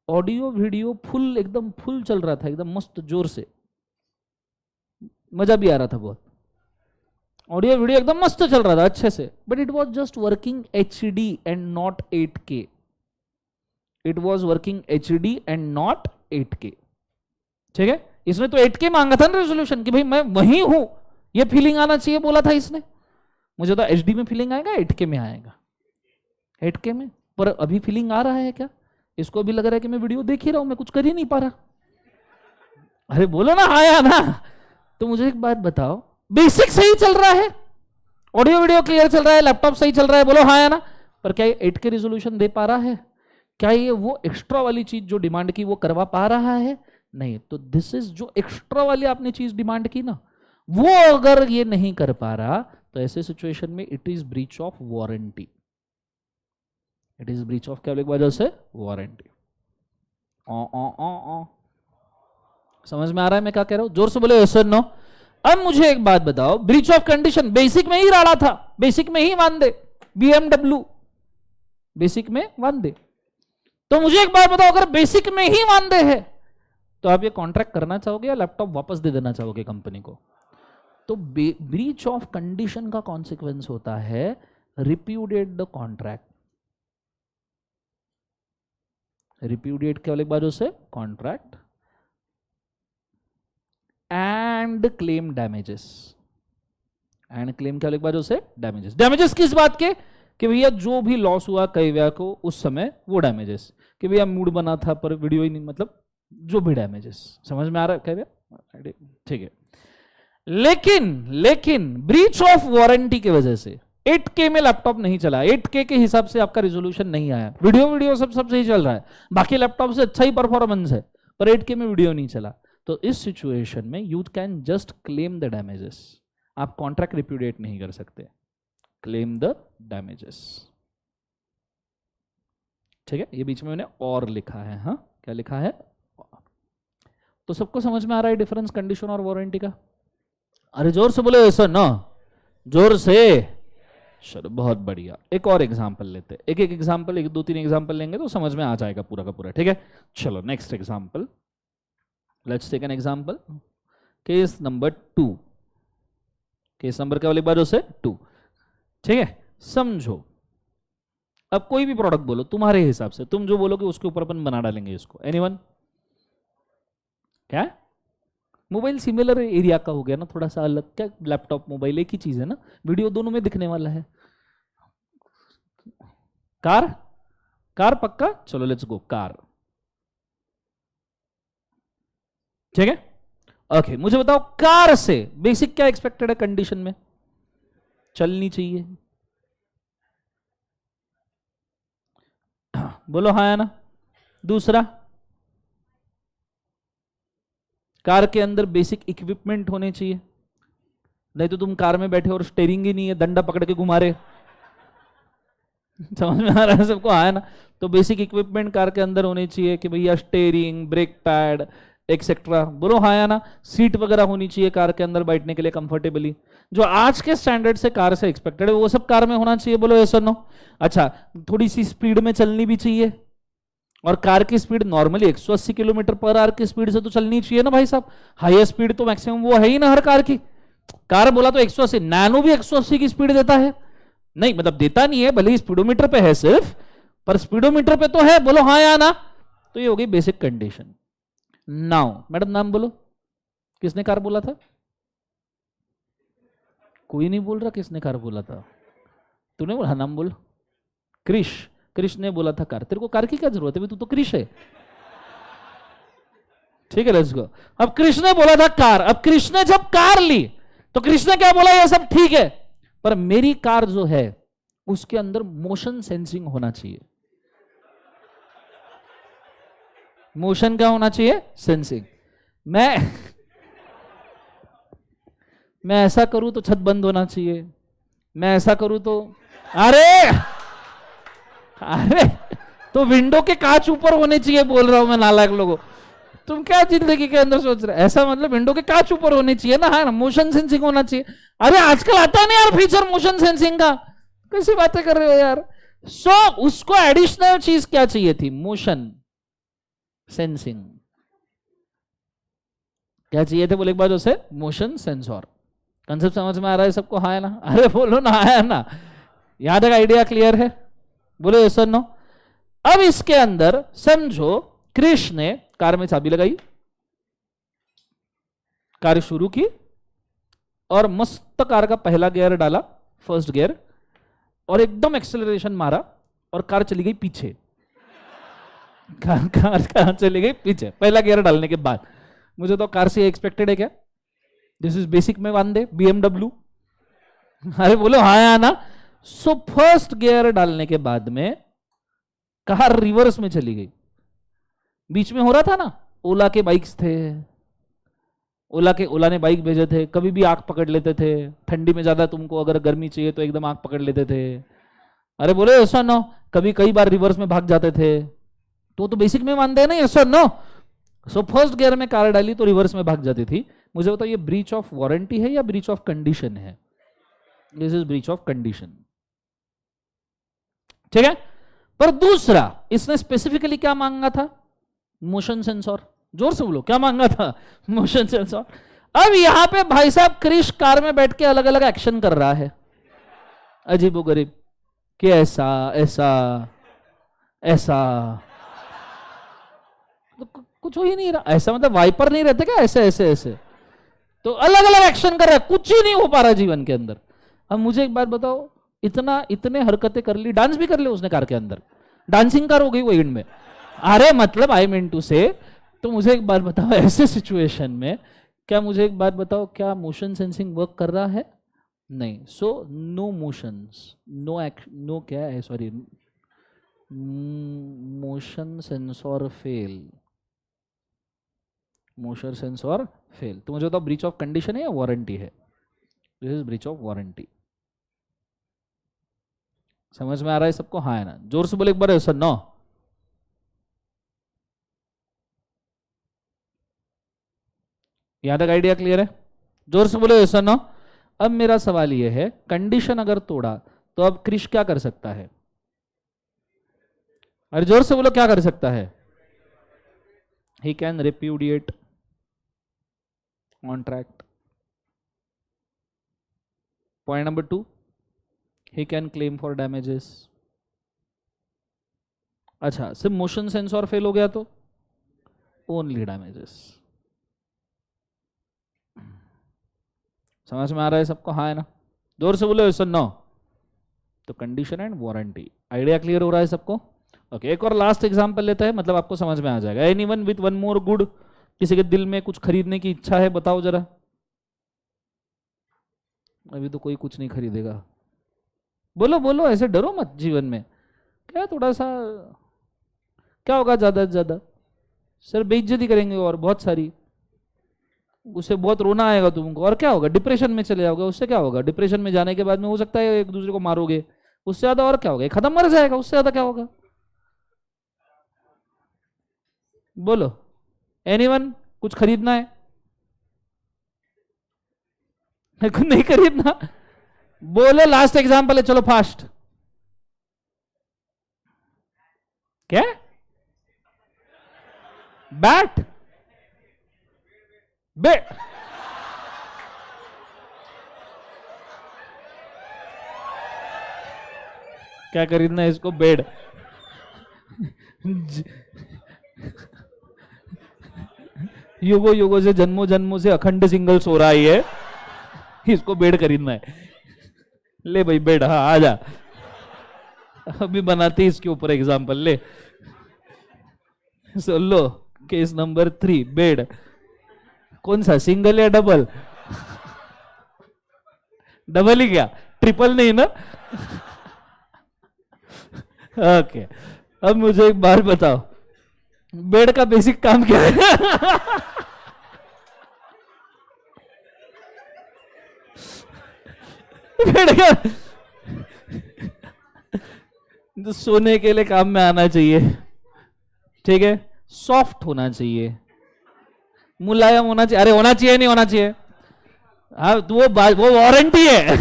ऑडियो वीडियो फुल, एकदम फुल चल रहा था, एकदम मस्त जोर से, मजा भी आ रहा था बहुत, ऑडियो वीडियो एकदम मस्त चल रहा था अच्छे से, but it was just working HD and not 8K. It was working HD and not 8K. ठीक है, इसने तो 8K मांगा था ना रेजोल्यूशन, कि भाई मैं वही हूं, ये फीलिंग आना चाहिए बोला था इसने. मुझे तो HD में फीलिंग आएगा, 8K में आएगा, 8K में. पर अभी फीलिंग आ रहा है क्या? इसको भी लग रहा है कि मैं वीडियो देख ही रहा हूं, मैं कुछ कर ही नहीं पा रहा. अरे बोलो ना आया ना. तो मुझे एक बात बताओ, बेसिक सही चल रहा है, ऑडियो वीडियो क्लियर चल रहा है, लैपटॉप सही चल रहा है, बोलो हाँ या ना. पर क्या ये 8K रेजोल्यूशन दे पा रहा है? क्या ये वो एक्स्ट्रा वाली चीज जो डिमांड की वो करवा पा रहा है? नहीं. तो दिस इज जो एक्स्ट्रा वाली आपने चीज डिमांड की ना, वो अगर ये नहीं कर पा रहा, तो ऐसे सिचुएशन में it is breach of warranty. It is breach of क्या वजह से? वारंटी. समझ में आ रहा है मैं क्या कह रहा हूं? जोर से बोले यस और नो. अब मुझे एक बात बताओ, ब्रीच ऑफ कंडीशन बेसिक में ही राड़ा था, बेसिक में ही मान दे, BMW बेसिक में मान दे. तो मुझे एक बात बताओ, अगर बेसिक में ही मान दे है, तो आप ये कॉन्ट्रैक्ट करना चाहोगे या लैपटॉप वापस दे देना चाहोगे कंपनी को? तो ब्रीच ऑफ कंडीशन का कॉन्सिक्वेंस होता है रिप्यूडिएट द कॉन्ट्रैक्ट. रिप्यूडिएट क्या वाले से? Contract and claim damages. And claim क्या वाले से? डैमेजेस. डैमेजेस किस बात के? कि भैया जो भी लॉस हुआ कैविया को उस समय, वो डैमेजेस. कि भैया मूड बना था पर वीडियो ही नहीं, मतलब जो भी डैमेजेस. समझ में आ रहा है कैविया? ठीक है. लेकिन ब्रीच ऑफ वारंटी की वजह से 8K में लैपटॉप नहीं चला, 8K के हिसाब से आपका रिजोल्यूशन नहीं आया, वीडियो सब सही चल रहा है, बाकी लैपटॉप से अच्छा ही परफॉर्मेंस है, पर 8K में वीडियो नहीं चला. तो इस सिचुएशन में you can just claim the damages. आप कॉन्ट्रैक्ट रिप्यूडिएट नहीं कर सकते, क्लेम द डैमेजेस. ठीक है, ये बीच में मैंने और लिखा है. हाँ, क्या लिखा है? तो सबको समझ में आ रहा है डिफरेंस कंडीशन और वारंटी का? अरे जोर से बोले सर ना, जोर से. चलो बहुत बढ़िया. एक और एग्जांपल लेते, एक एग्जांपल, 2-3 एग्जांपल लेंगे तो समझ में आ जाएगा पूरा का पूरा. ठीक है, चलो next example. Let's take an example. Case number 2. Case number क्या वाली बात से? 2. ठीक है, समझो. अब कोई भी प्रोडक्ट बोलो तुम्हारे हिसाब से, तुम जो बोलोगे उसके ऊपर अपन बना डालेंगे इसको. एनीवन? क्या? मोबाइल सिमिलर एरिया का हो गया ना, थोड़ा सा अलग. क्या लैपटॉप मोबाइल एक ही चीज है ना, वीडियो दोनों में दिखने वाला है. कार? कार पक्का? चलो लेट्स गो कार. ठीक है, ओके. मुझे बताओ कार से बेसिक क्या एक्सपेक्टेड है कंडीशन में? चलनी चाहिए. बोलो हाँ या ना. दूसरा, कार के अंदर बेसिक इक्विपमेंट होने चाहिए, नहीं तो तुम कार में बैठे और स्टेयरिंग ही नहीं है, डंडा पकड़ के घुमा रहे. समझ में आ रहा है सबको? हाँ ना. तो बेसिक इक्विपमेंट कार के अंदर होने चाहिए कि भैया स्टेयरिंग, ब्रेक पैड एक्सेट्रा. बोलो हाँ या ना. सीट वगैरह होनी चाहिए कार के अंदर बैठने के लिए कंफर्टेबली, जो आज के स्टैंडर्ड से कार से एक्सपेक्टेड है वो सब कार में होना चाहिए. बोलो यस और नो. अच्छा, थोड़ी सी स्पीड में चलनी भी चाहिए, और कार की speed normally 180 kilometre per hour की स्पीड से तो चलनी चाहिए ना भाई साहब. हाईएस्ट स्पीड तो मैक्सिमम वो है ही ना हर कार की. कार बोला तो 180, नैनो भी 180 की स्पीड देता है. नहीं मतलब देता नहीं है, भले ही स्पीडोमीटर पे है सिर्फ, पर स्पीडोमीटर पे तो है. बोलो हाँ या ना. तो ये हो गई बेसिक कंडीशन. नाउ मैडम नाम बोलो, किसने कार बोला था? कोई नहीं बोल रहा. किसने कार बोला था? तूने बोला. नाम बोल. क्रिश. क्रिश ने बोला था कार. तेरे को कार की क्या जरूरत है, तू तो क्रिश है. ठीक है, लेट्स गो. अब क्रिश ने बोला था कार. अब क्रिश ने जब कार ली तो क्रिश ने क्या बोला? ये सब ठीक है, पर मेरी कार जो है उसके अंदर मोशन सेंसिंग होना चाहिए. मोशन क्या होना चाहिए? सेंसिंग. मैं ऐसा करूं तो छत बंद होना चाहिए, मैं ऐसा करूं तो अरे तो विंडो के कांच ऊपर होने चाहिए. बोल रहा हूं मैं नालायक लोगों. तुम क्या जिंदगी के अंदर सोच रहे, ऐसा मतलब विंडो के कांच ऊपर होनी चाहिए ना, है ना, मोशन सेंसिंग होना चाहिए। अरे आजकल आता है ना यार फीचर मोशन सेंसिंग का, कैसी बातें कर रहे हो यार। उसको एडिशनल चीज क्या चाहिए थी, मोशन सेंसिंग। क्या चाहिए थे बोले एक बार उसे, मोशन सेंसर। कंसेप्ट समझ में आ रहा है सबको, हाँ है ना, अरे बोलो ना, है ना, यहां तक आइडिया क्लियर है, बोलो यस और नो। अब इसके अंदर समझो क्रिश ने कार में चाबी लगाई, कार शुरू की और मस्त कार का पहला गियर डाला, फर्स्ट गियर, और एकदम एक्सेलरेशन मारा और कार चली गई पीछे। कार चली गई पीछे पहला गियर डालने के बाद। मुझे तो कार से एक्सपेक्टेड है क्या, दिस इज बेसिक में वन दे BMW। अरे बोलो हाँ या ना। सो फर्स्ट गियर डालने के बाद में कार रिवर्स में चली गई। बीच में हो रहा था ना, ओला के बाइक्स थे, ओला ने बाइक भेजे थे, कभी भी आग पकड़ लेते थे, ठंडी में ज्यादा तुमको अगर गर्मी चाहिए तो एकदम आग पकड़ लेते थे। अरे बोले ऐसा नो, कभी कई बार रिवर्स में भाग जाते थे, तो बेसिक में मानते हैं ना ऐसा नो। सो फर्स्ट गियर में कार डाली तो रिवर्स में भाग जाती थी। मुझे बताओ ये ब्रीच ऑफ वारंटी है या ब्रीच ऑफ कंडीशन है? This is breach of condition, ठीक है। पर दूसरा इसने स्पेसिफिकली क्या मांगा था, मोशन सेंसर। जोर से बोलो क्या मांगा था, मोशन सेंसर। अब यहां पे भाई साहब क्रिश कार में बैठ के अलग अलग एक्शन कर रहा है, अजीबोगरीब, कि ऐसा ऐसा ऐसा, तो कुछ हो ही नहीं रहा। ऐसा मतलब वाइपर नहीं रहते क्या, ऐसे ऐसे ऐसे, तो अलग अलग एक्शन कर रहा है, कुछ ही नहीं हो पा रहा जीवन के अंदर। अब मुझे एक बात बताओ, इतने हरकतें कर ली, डांस भी कर ले उसने कार के अंदर, डांसिंग कार हो गई वो इवेंट में। अरे मतलब आई मीन टू से, तो मुझे एक बात बताओ ऐसे सिचुएशन में, क्या मुझे एक बात बताओ, क्या मोशन सेंसिंग वर्क कर रहा है? नहीं। So no motions, no no क्या है, sorry, motion sensor fail, motion sensor fail. तो मुझे बताओ ब्रीच ऑफ कंडीशन है या वारंटी है? This is breach of warranty. समझ में आ रहा है सबको, हाँ है ना? जोर से बोले एक बार, सर नो। यहां तक आइडिया क्लियर है? जोर से बोले सर नो। अब मेरा सवाल यह है, कंडीशन अगर तोड़ा तो अब क्रिश क्या कर सकता है? अरे जोर से बोलो क्या कर सकता है? He can repudiate contract. Point number 2, he can claim for damages। अच्छा, सिर्फ मोशन सेंसर फेल हो गया तो ओनली डैमेजेस। समझ में आ रहा है सबको, हाँ है ना? जोर से बोलो सर नो। तो condition and warranty, idea clear हो रहा है सबको? ओके, एक और लास्ट एग्जांपल लेते हैं, मतलब आपको समझ में आ जाएगा। Anyone with one more good, किसी के दिल में कुछ खरीदने की इच्छा है, बताओ जरा। अभी तो कोई कुछ नहीं खरीदेगा, बोलो बोलो, ऐसे डरो मत जीवन में। क्या थोड़ा सा क्या होगा, ज्यादा से ज्यादा सर बेइज्जती करेंगे और बहुत सारी, उससे बहुत रोना आएगा तुमको, और क्या होगा, डिप्रेशन में चले जाओगे। उससे क्या होगा, डिप्रेशन में जाने के बाद में हो सकता है एक दूसरे को मारोगे, उससे ज्यादा और क्या होगा, खत्म मर जाएगा, उससे ज्यादा क्या होगा? बोलो, एनीवन कुछ खरीदना है? कुछ नहीं खरीदना? बोलो, लास्ट एग्जांपल है, चलो फास्ट। क्या? बैट? बेड? क्या खरीदना है इसको? बेड। युगो युगो से, जन्मों जन्मों से अखंड सिंगल सो रहा है, इसको बेड खरीदना है। ले भाई बेड, हाँ आजा, अभी बनाते इसके ऊपर एग्जांपल, ले सुन लो। Case number 3, bed. कौन सा, सिंगल या डबल? डबल ही क्या, ट्रिपल नहीं ना? ओके, अब मुझे एक बात बताओ, बेड का बेसिक काम क्या है? बेड का तो सोने के लिए काम में आना चाहिए, ठीक है, सॉफ्ट होना चाहिए, मुलायम होना चाहिए, अरे होना चाहिए नहीं होना चाहिए, हाँ तो वो वारंटी है।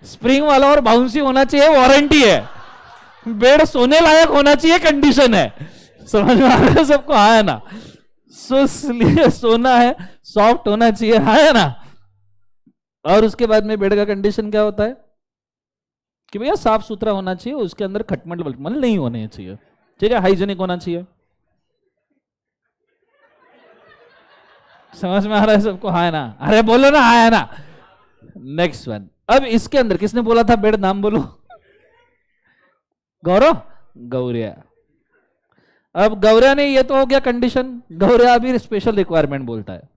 स्प्रिंग वाला और बाउंसी होना चाहिए, वारंटी है। बेड सोने लायक होना चाहिए, कंडीशन है। समझ में आ रहा है सबको, हाँ है ना। सो इसलिए सोना है, सॉफ्ट होना चाहिए, हाँ है ना। और उसके बाद में बेड का कंडीशन क्या होता है कि भैया साफ सुथरा होना चाहिए, उसके अंदर खटमल वटमल नहीं होने चाहिए, ठीक है, हाइजीनिक होना चाहिए। समझ में आ रहा है सबको, हाँ है ना, अरे बोलो ना, हाँ है ना। नेक्स्ट वन, अब इसके अंदर किसने बोला था बेड, नाम बोलो। गौरव, गौरिया। अब गौरव ने, ये तो हो गया कंडीशन, गौरव अभी स्पेशल रिक्वायरमेंट बोलता है।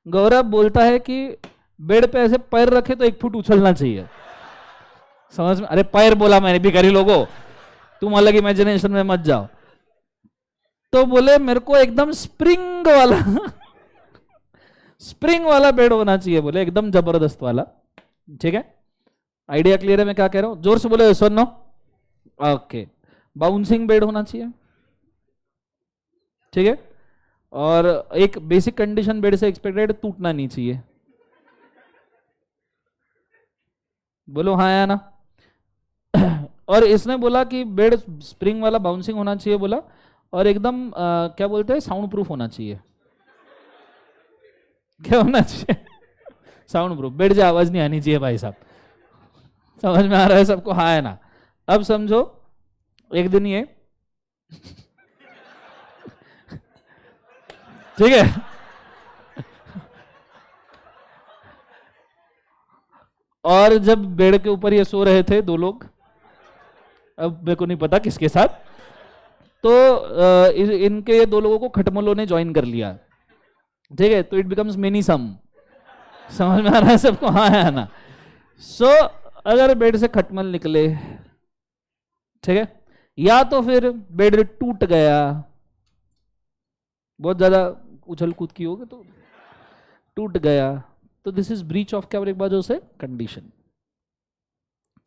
गौरव बोलता है कि बेड पे ऐसे पैर रखे तो 1 फुट उछलना चाहिए। समझ में, अरे पैर बोला मैंने, भिखारी लोगों, तुम अलग इमेजिनेशन में मत जाओ। तो बोले मेरे को एकदम स्प्रिंग वाला स्प्रिंग वाला बेड होना चाहिए, बोले एकदम जबरदस्त वाला, ठीक है। आइडिया क्लियर है मैं क्या कह रहा हूं, जोर से बोले सुनो। ओके, बाउंसिंग बेड होना चाहिए, ठीक है। और एक बेसिक कंडीशन बेड से एक्सपेक्टेड, टूटना नहीं चाहिए। बोलो हाँ या ना। और इसने बोला कि बेड स्प्रिंग वाला बाउंसिंग होना चाहिए बोला, और एकदम क्या बोलते हैं, साउंड प्रूफ होना चाहिए। क्या होना चाहिए, साउंड प्रूफ, बेड से आवाज नहीं आनी चाहिए भाई साहब। समझ में आ रहा है सबको, हाँ है ना। अब समझो एक दिन ये ठीक है, और जब बेड के ऊपर ये सो रहे थे 2 लोग, अब मेरे को नहीं पता किसके साथ, तो इनके 2 लोगों को खटमलों ने ज्वाइन कर लिया, ठीक है, तो इट बिकम्स मेनी सम। समझ में आ रहा है सबको, हाँ है ना। सो अगर बेड से खटमल निकले, ठीक है, या तो फिर बेड टूट गया, बहुत ज्यादा उछल कूद की होगी तो टूट गया, तो दिस इज ब्रीच ऑफ क्या एक बाजू से कंडीशन।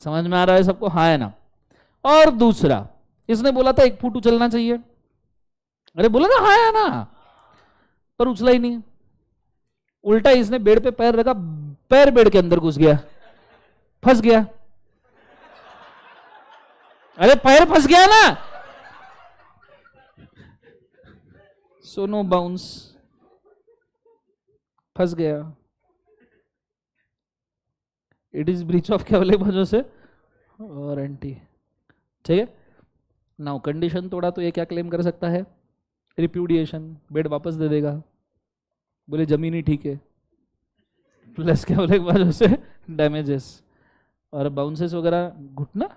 समझ में आ रहा है सबको, हाँ है ना। और दूसरा, इसने बोला था 1 फुट उछलना चाहिए, अरे बोला ना हाँ है ना, पर उछला ही नहीं। उल्टा इसने बेड पे पैर रखा, पैर बेड के अंदर घुस गया, फंस गया। अरे पैर फंस गया ना, सो नो बाउंस, फंस गया। इट इज ब्रीच ऑफ क्या वजह से, वारंटी, ठीक है। नाउ कंडीशन तोड़ा तो ये क्या क्लेम कर सकता है, रिप्यूडिएशन, बेड वापस दे देगा, बोले जमीन ही ठीक है, प्लस क्या बोले वजह से डैमेजेस और बाउंसेस वगैरह। घुटना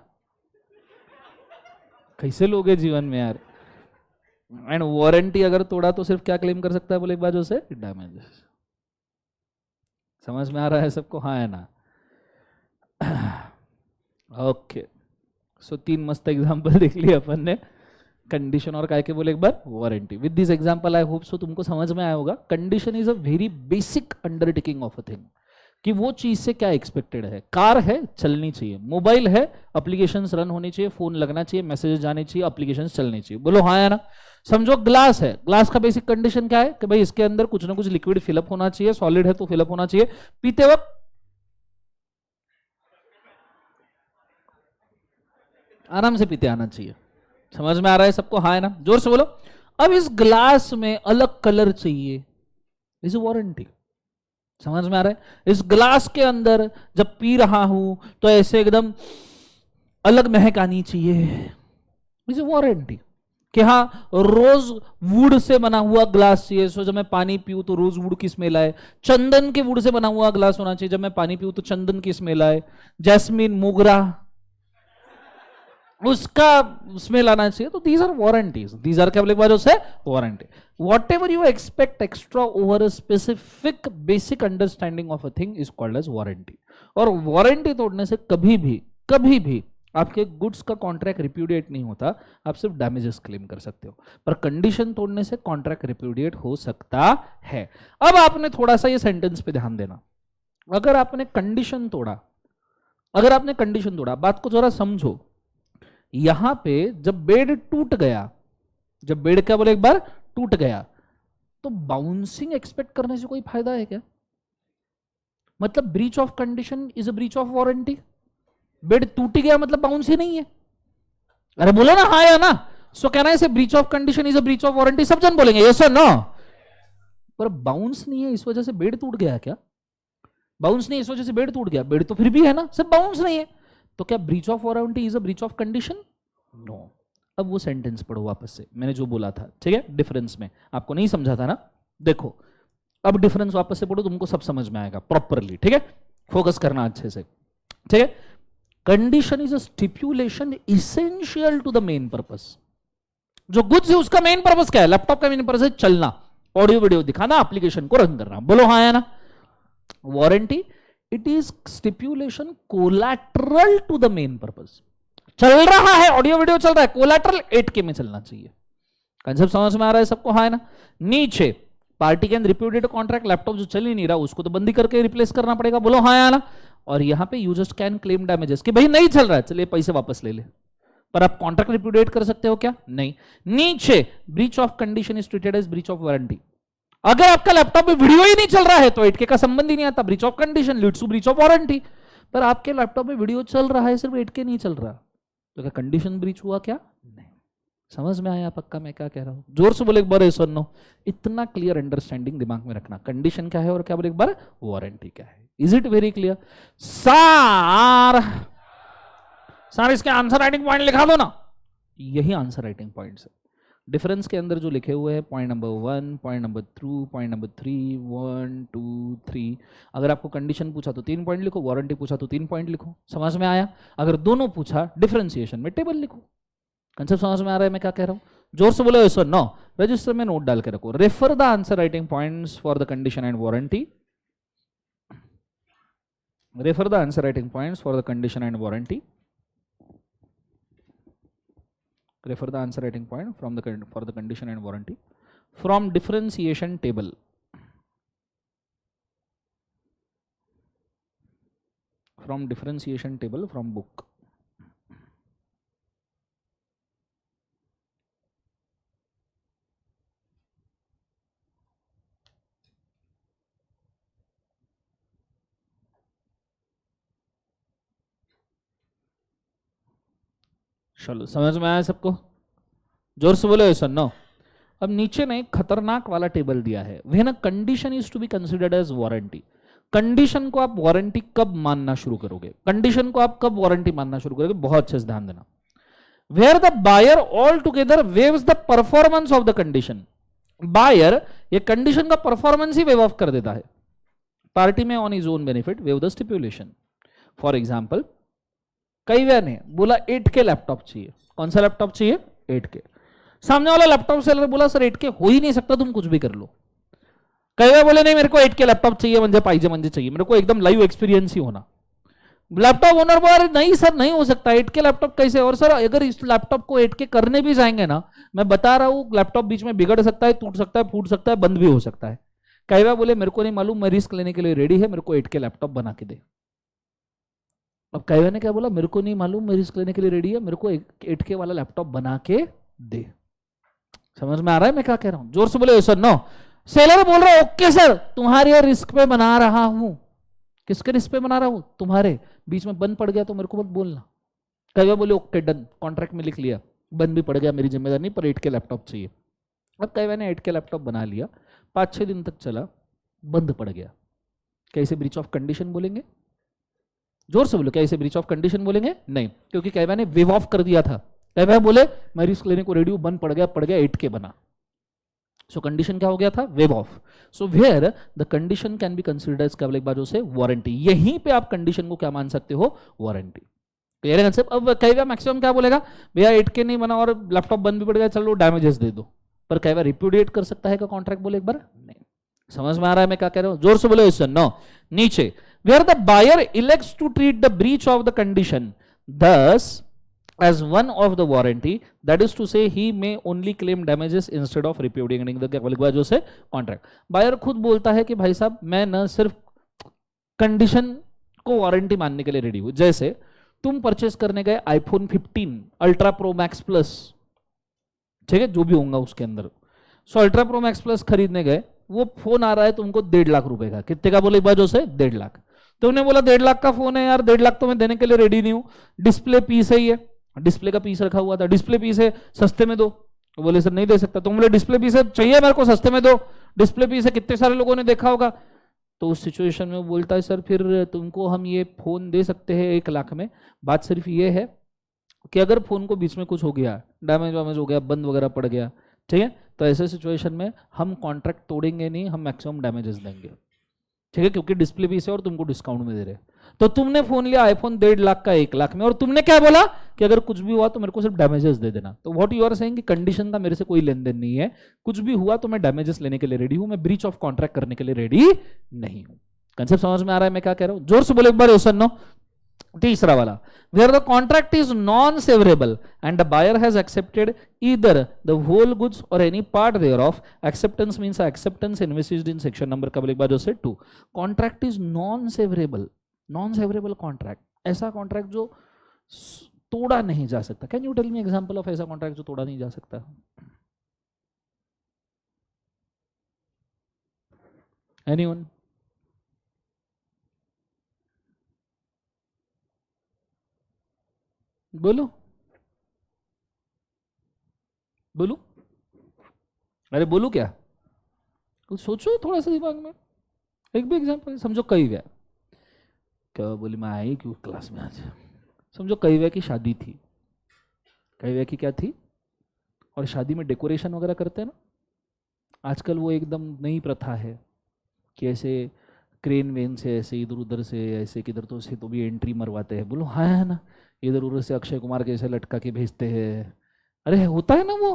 कैसे लोगे जीवन में यार। एंड वारंटी अगर तोड़ा तो सिर्फ क्या क्लेम कर सकता है बोले एक वजह से डैमेजेस। समझ में आ रहा है सबको, हाँ है ना। ओके, सो 3 मस्त एग्जांपल देख लिया अपन ने, कंडीशन और काय के बोले एक बार warranty. With this example I hope so तुमको समझ में आया होगा, condition is a very basic undertaking of a thing, कि वो चीज से क्या एक्सपेक्टेड है। कार है, चलनी चाहिए, मोबाइल है, एप्लीकेशंस रन होनी चाहिए, फोन लगना चाहिए, मैसेजेस जाने चाहिए, एप्लीकेशंस चलनी चाहिए। बोलो हाँ या ना। समझो ग्लास है, ग्लास का बेसिक कंडीशन क्या है कि भाई इसके अंदर कुछ ना कुछ लिक्विड फिलअप होना चाहिए, सॉलिड है तो फिलअप होना चाहिए, पीते वक्त आराम से पीते आना चाहिए। समझ में आ रहा है सबको, हाँ है ना, जोर से बोलो। अब इस ग्लास में अलग कलर चाहिए, इज वारंटी। समझ में आ रहा है, इस ग्लास के अंदर जब पी रहा हूं तो ऐसे एकदम अलग महक आनी चाहिए, इज वारंटी। कि हाँ रोज वुड से बना हुआ ग्लास चाहिए, सो जब मैं पानी पीऊं तो रोज वुड की स्मेल आए। चंदन के वुड से बना हुआ ग्लास होना चाहिए, जब मैं पानी पीऊं तो चंदन की स्मेल आए। जैस्मिन, मोगरा, उसका स्मेल आना चाहिए। तो these are warranties, these are क्या बोले से warranty. Whatever you expect extra over a specific basic understanding of a thing is called as warranty. और वारंटी तोड़ने से कभी भी आपके गुड्स का कॉन्ट्रैक्ट रिप्यूडिएट नहीं होता, आप सिर्फ डैमेजेस क्लेम कर सकते हो। पर कंडीशन तोड़ने से कॉन्ट्रैक्ट रिप्यूडिएट हो सकता है। अब आपने थोड़ा सा ये सेंटेंस पे ध्यान देना, अगर आपने कंडीशन तोड़ा, बात को जरा समझो। यहां पे जब बेड टूट गया, जब बेड क्या बोले एक बार टूट गया, तो बाउंसिंग एक्सपेक्ट करने से कोई फायदा है क्या? मतलब breach of condition is a breach of warranty. Bed टूट गया मतलब बाउंस ही नहीं है। अरे बोलो ना हाँ या ना। सो कहना है breach of condition is a breach of warranty, सब जन बोलेंगे यस और नो। पर बाउंस नहीं है इस वजह से बेड टूट गया क्या? बाउंस नहीं इस वजह से बेड टूट गया, बेड तो फिर भी है ना, सिर्फ बाउंस नहीं है। तो क्या breach of warranty is a breach of condition? No. अब वो सेंटेंस पढ़ो वापस से, मैंने जो बोला था, ठीक है, डिफरेंस में आपको नहीं समझा था ना। देखो अब डिफरेंस वापस से पढ़ो, तुमको सब समझ में आएगा प्रॉपरली, ठीक है, फोकस करना अच्छे से, ठीक है। Condition is a stipulation essential to the main purpose. जो गुड्स है उसका मेन पर्पस क्या है? लैपटॉप का मेन पर्पस है चलना, ऑडियो वीडियो दिखाना, एप्लीकेशन को रन करना। बोलो हाँ या ना। Warranty it is stipulation collateral to the main purpose. चल रहा है, ऑडियो वीडियो चल रहा है, कोलैटरल 8K में चलना चाहिए। कंसेप्ट समझ में आ रहा है सबको? हाँ है ना। नीचे party can repudiate contract, laptop जो चल ही नहीं रहा उसको तो बंदी करके रिप्लेस करना पड़ेगा। बोलो हाँ या ना। और यहां पे you just can claim damages कि भाई नहीं चल रहा है, चलिए पैसे वापस ले ले। पर आप कॉन्ट्रैक्ट रिप्यूडिएट कर सकते हो क्या? नहीं। नीचे breach of condition is treated as breach of warranty. अगर आपका लैपटॉप में वीडियो ही नहीं चल रहा है तो 8K का संबंध ही नहीं आता, breach of condition leads to breach of warranty. पर आपके लैपटॉप में वीडियो चल रहा है, सिर्फ 8K नहीं चल रहा, तो क्या कंडीशन ब्रीच हुआ क्या? नहीं। समझ में आया पक्का मैं क्या कह रहा हूं? जोर से बोले एक बार सुनो, इतना क्लियर अंडरस्टैंडिंग दिमाग में रखना, कंडीशन क्या है और क्या बोले एक बार, वारंटी क्या है। Is it very clear? सार इसके आंसर राइटिंग पॉइंट लिखा दो ना। यही आंसर राइटिंग पॉइंट्स है डिफरेंस के अंदर जो लिखे हुए हैं। Point number 1, point number 2, point number 3, 1 2 3। अगर आपको कंडीशन पूछा तो 3 पॉइंट लिखो, वारंटी पूछा तो 3 पॉइंट लिखो। समझ में आया? अगर दोनों पूछा डिफरेंशिएशन में टेबल लिखो। कंसेप्ट समझ में आ रहा है मैं क्या कह रहा हूं? जोर से बोलो सर नो। रजिस्टर में नोट डाल के रखो, refer the answer writing points for the condition and warranty. Refer the answer writing points for the condition and warranty. Refer the answer writing point from for the condition and warranty from differentiation table. From differentiation table from book. चलो समझ में आया सबको? जोर से बोलो sir no. अब नीचे ने खतरनाक वाला टेबल दिया है, when a condition is to be considered as warranty. Condition को आप वारंटी कब मानना शुरू करोगे? कंडीशन को आप कब वारंटी मानना शुरू करोगे? बहुत अच्छे से ध्यान देना। Where the buyer all together waives the performance of the condition. Buyer ये कंडीशन का परफॉर्मेंस ही वेव ऑफ कर देता है। Party may on is own benefit waive the stipulation. For example कई वे ने बोला 8K लैपटॉप चाहिए। कौन सा लैपटॉप चाहिए? 8K। सामने वाला लैपटॉप सेलर बोला सर 8K हो ही नहीं सकता, तुम कुछ भी कर लो। कई वे बोले नहीं मेरे को 8K लैपटॉप चाहिए, म्हणजे पाहिजे म्हणजे चाहिए, मेरे को एकदम लाइव एक्सपीरियंस ही होना। लैपटॉप ओनर बोला नहीं सर नहीं हो सकता, 8K लैपटॉप कैसे? और सर अगर इस लैपटॉप को 8K करने भी जाएंगे ना, मैं बता रहा हूं लैपटॉप बीच में बिगड़ सकता है, टूट सकता है, फूट सकता है, बंद भी हो सकता है। कई वे बोले मेरे को नहीं मालूम, मैं रिस्क लेने के लिए रेडी है, मेरे को 8K लैपटॉप बना के दे। अब कई ने क्या बोला, मेरे को नहीं मालूम, मैं रिस्क लेने के लिए रेडी है, मेरे को 8K वाला लैपटॉप बना के दे। समझ में आ रहा है मैं क्या कह रहा हूं? जोर से बोले सर नो। सेलर बोल रहा है ओके सर तुम्हारे रिस्क पे बना रहा हूं। किसके रिस्क पे बना रहा हूं? तुम्हारे। बीच में बंद पड़ गया तो मेरे को मत बोलना। कई बोले ओके डन, कॉन्ट्रैक्ट में लिख लिया, बंद भी पड़ गया मेरी जिम्मेदारी नहीं, पर 8K लैपटॉप चाहिए। अब कई ने 8K लैपटॉप बना लिया, 5-6 दिन तक चला, बंद पड़ गया। कैसे ब्रीच ऑफ कंडीशन बोलेंगे? जोर से बोलो, क्या इसे ब्रीच ऑफ कंडीशन बोलेंगे? नहीं, क्योंकि कैवा ने वेव ऑफ कर दिया था। कैवा बोले मैं रिस्क लेने को रेडी हूं, बंद पड़ गया 8K बना। सो कंडीशन क्या हो गया था? Waive off. So where the condition can be considered as केवल एक बाजू से वारंटी। यहीं पे आप कंडीशन को क्या मान सकते हो? वारंटी। क्लियर है कंसेप्ट? अब कैवा मैक्सिमम क्या बोलेगा, भैया 8K नहीं बना और लैपटॉप बंद भी पड़ गया, चलो डैमेजेस दे दो। पर कैवा रिप्यूडिएट कर सकता है का कॉन्ट्रैक्ट? बोले एक बार नहीं। समझ में आ रहा है मैं क्या कह रहा हूं? जोर से बोले सर नो। नीचे where the buyer elects to treat the breach of the condition thus as one of the warranty, that is to say he may only claim damages instead of repudiating the जो से contract। Buyer खुद बोलता है कि भाई साहब मैं न सिर्फ कंडीशन को वारंटी मानने के लिए रेडी हूं। जैसे तुम परचेस करने गए iPhone 15 ultra pro max plus, ठीक है, जो भी होगा उसके अंदर, सो अल्ट्रा प्रो मैक्स प्लस खरीदने गए, वो फोन आ रहा है तुमको 1.5 लाख रुपए का। कितने का बोले एक बार जो से 1.5 लाख। तुमने बोला 1.5 लाख का फोन है यार, 1.5 लाख तो मैं देने के लिए रेडी नहीं हूं, डिस्प्ले पीस है ये, डिस्प्ले का पीस रखा हुआ था, डिस्प्ले पीस है सस्ते में दो। तो बोले सर नहीं दे सकता। तुम बोले डिस्प्ले पीस है चाहिए मेरे को, सस्ते में दो, डिस्प्ले पीस है, कितने सारे लोगों ने देखा होगा। तो उस सिचुएशन में वो बोलता है सर फिर तुमको हम ये फोन दे सकते हैं 1 लाख में, बात सिर्फ ये है कि अगर फोन को बीच में कुछ हो गया, डैमेज वैमेज हो गया, बंद वगैरह पड़ गया, ठीक है, तो ऐसे सिचुएशन में हम कॉन्ट्रैक्ट तोड़ेंगे नहीं, हम मैक्सिमम डैमेजेस देंगे, ठीक है, क्योंकि डिस्प्ले पीस है और तुमको डिस्काउंट में दे रहे हैं। तो तुमने फोन लिया आईफोन 1.5 लाख का 1 लाख में, और तुमने क्या बोला कि अगर कुछ भी हुआ तो मेरे को सिर्फ डैमेजेस दे देना। तो व्हाट यू आर सेइंग कि कंडीशन का मेरे से कोई लेन देन नहीं है, कुछ भी हुआ तो मैं डैमेजेस लेने के लिए रेडी हूं, मैं ब्रीच ऑफ कॉन्ट्रैक्ट करने के लिए रेडी नहीं हूं। कंसेप्ट समझ में आ रहा है मैं क्या कह रहा हूं? जोर से बोले एक बार, यस और नो। तीसरा वाला, where the contract is non-severable and the buyer has accepted either the whole goods or any part thereof. Acceptance means acceptance envisaged in section number का एक बार जो से 2. Contract is non-severable, non-severable contract, ऐसा contract जो तोड़ा नहीं जा सकता। Can you tell me example of ऐसा contract जो तोड़ा नहीं जा सकता? Anyone? बोलो बोलू, अरे बोलू क्या, कुछ सोचो थोड़ा सा दिमाग में। एक भी एग्जांपल समझो, कई व्या, क्या बोली मैं आई क्यों क्लास में आज। समझो कई व्या की शादी थी, कई व्या की क्या थी, और शादी में डेकोरेशन वगैरह करते हैं ना आजकल, वो एकदम नई प्रथा है कि ऐसे क्रेन वेन से ऐसे इधर उधर से ऐसे किधर तो से तो भी एंट्री मरवाते हैं। बोलो हाँ है ना, इधर उधर से अक्षय कुमार कैसे लटका के भेजते हैं, अरे होता है ना वो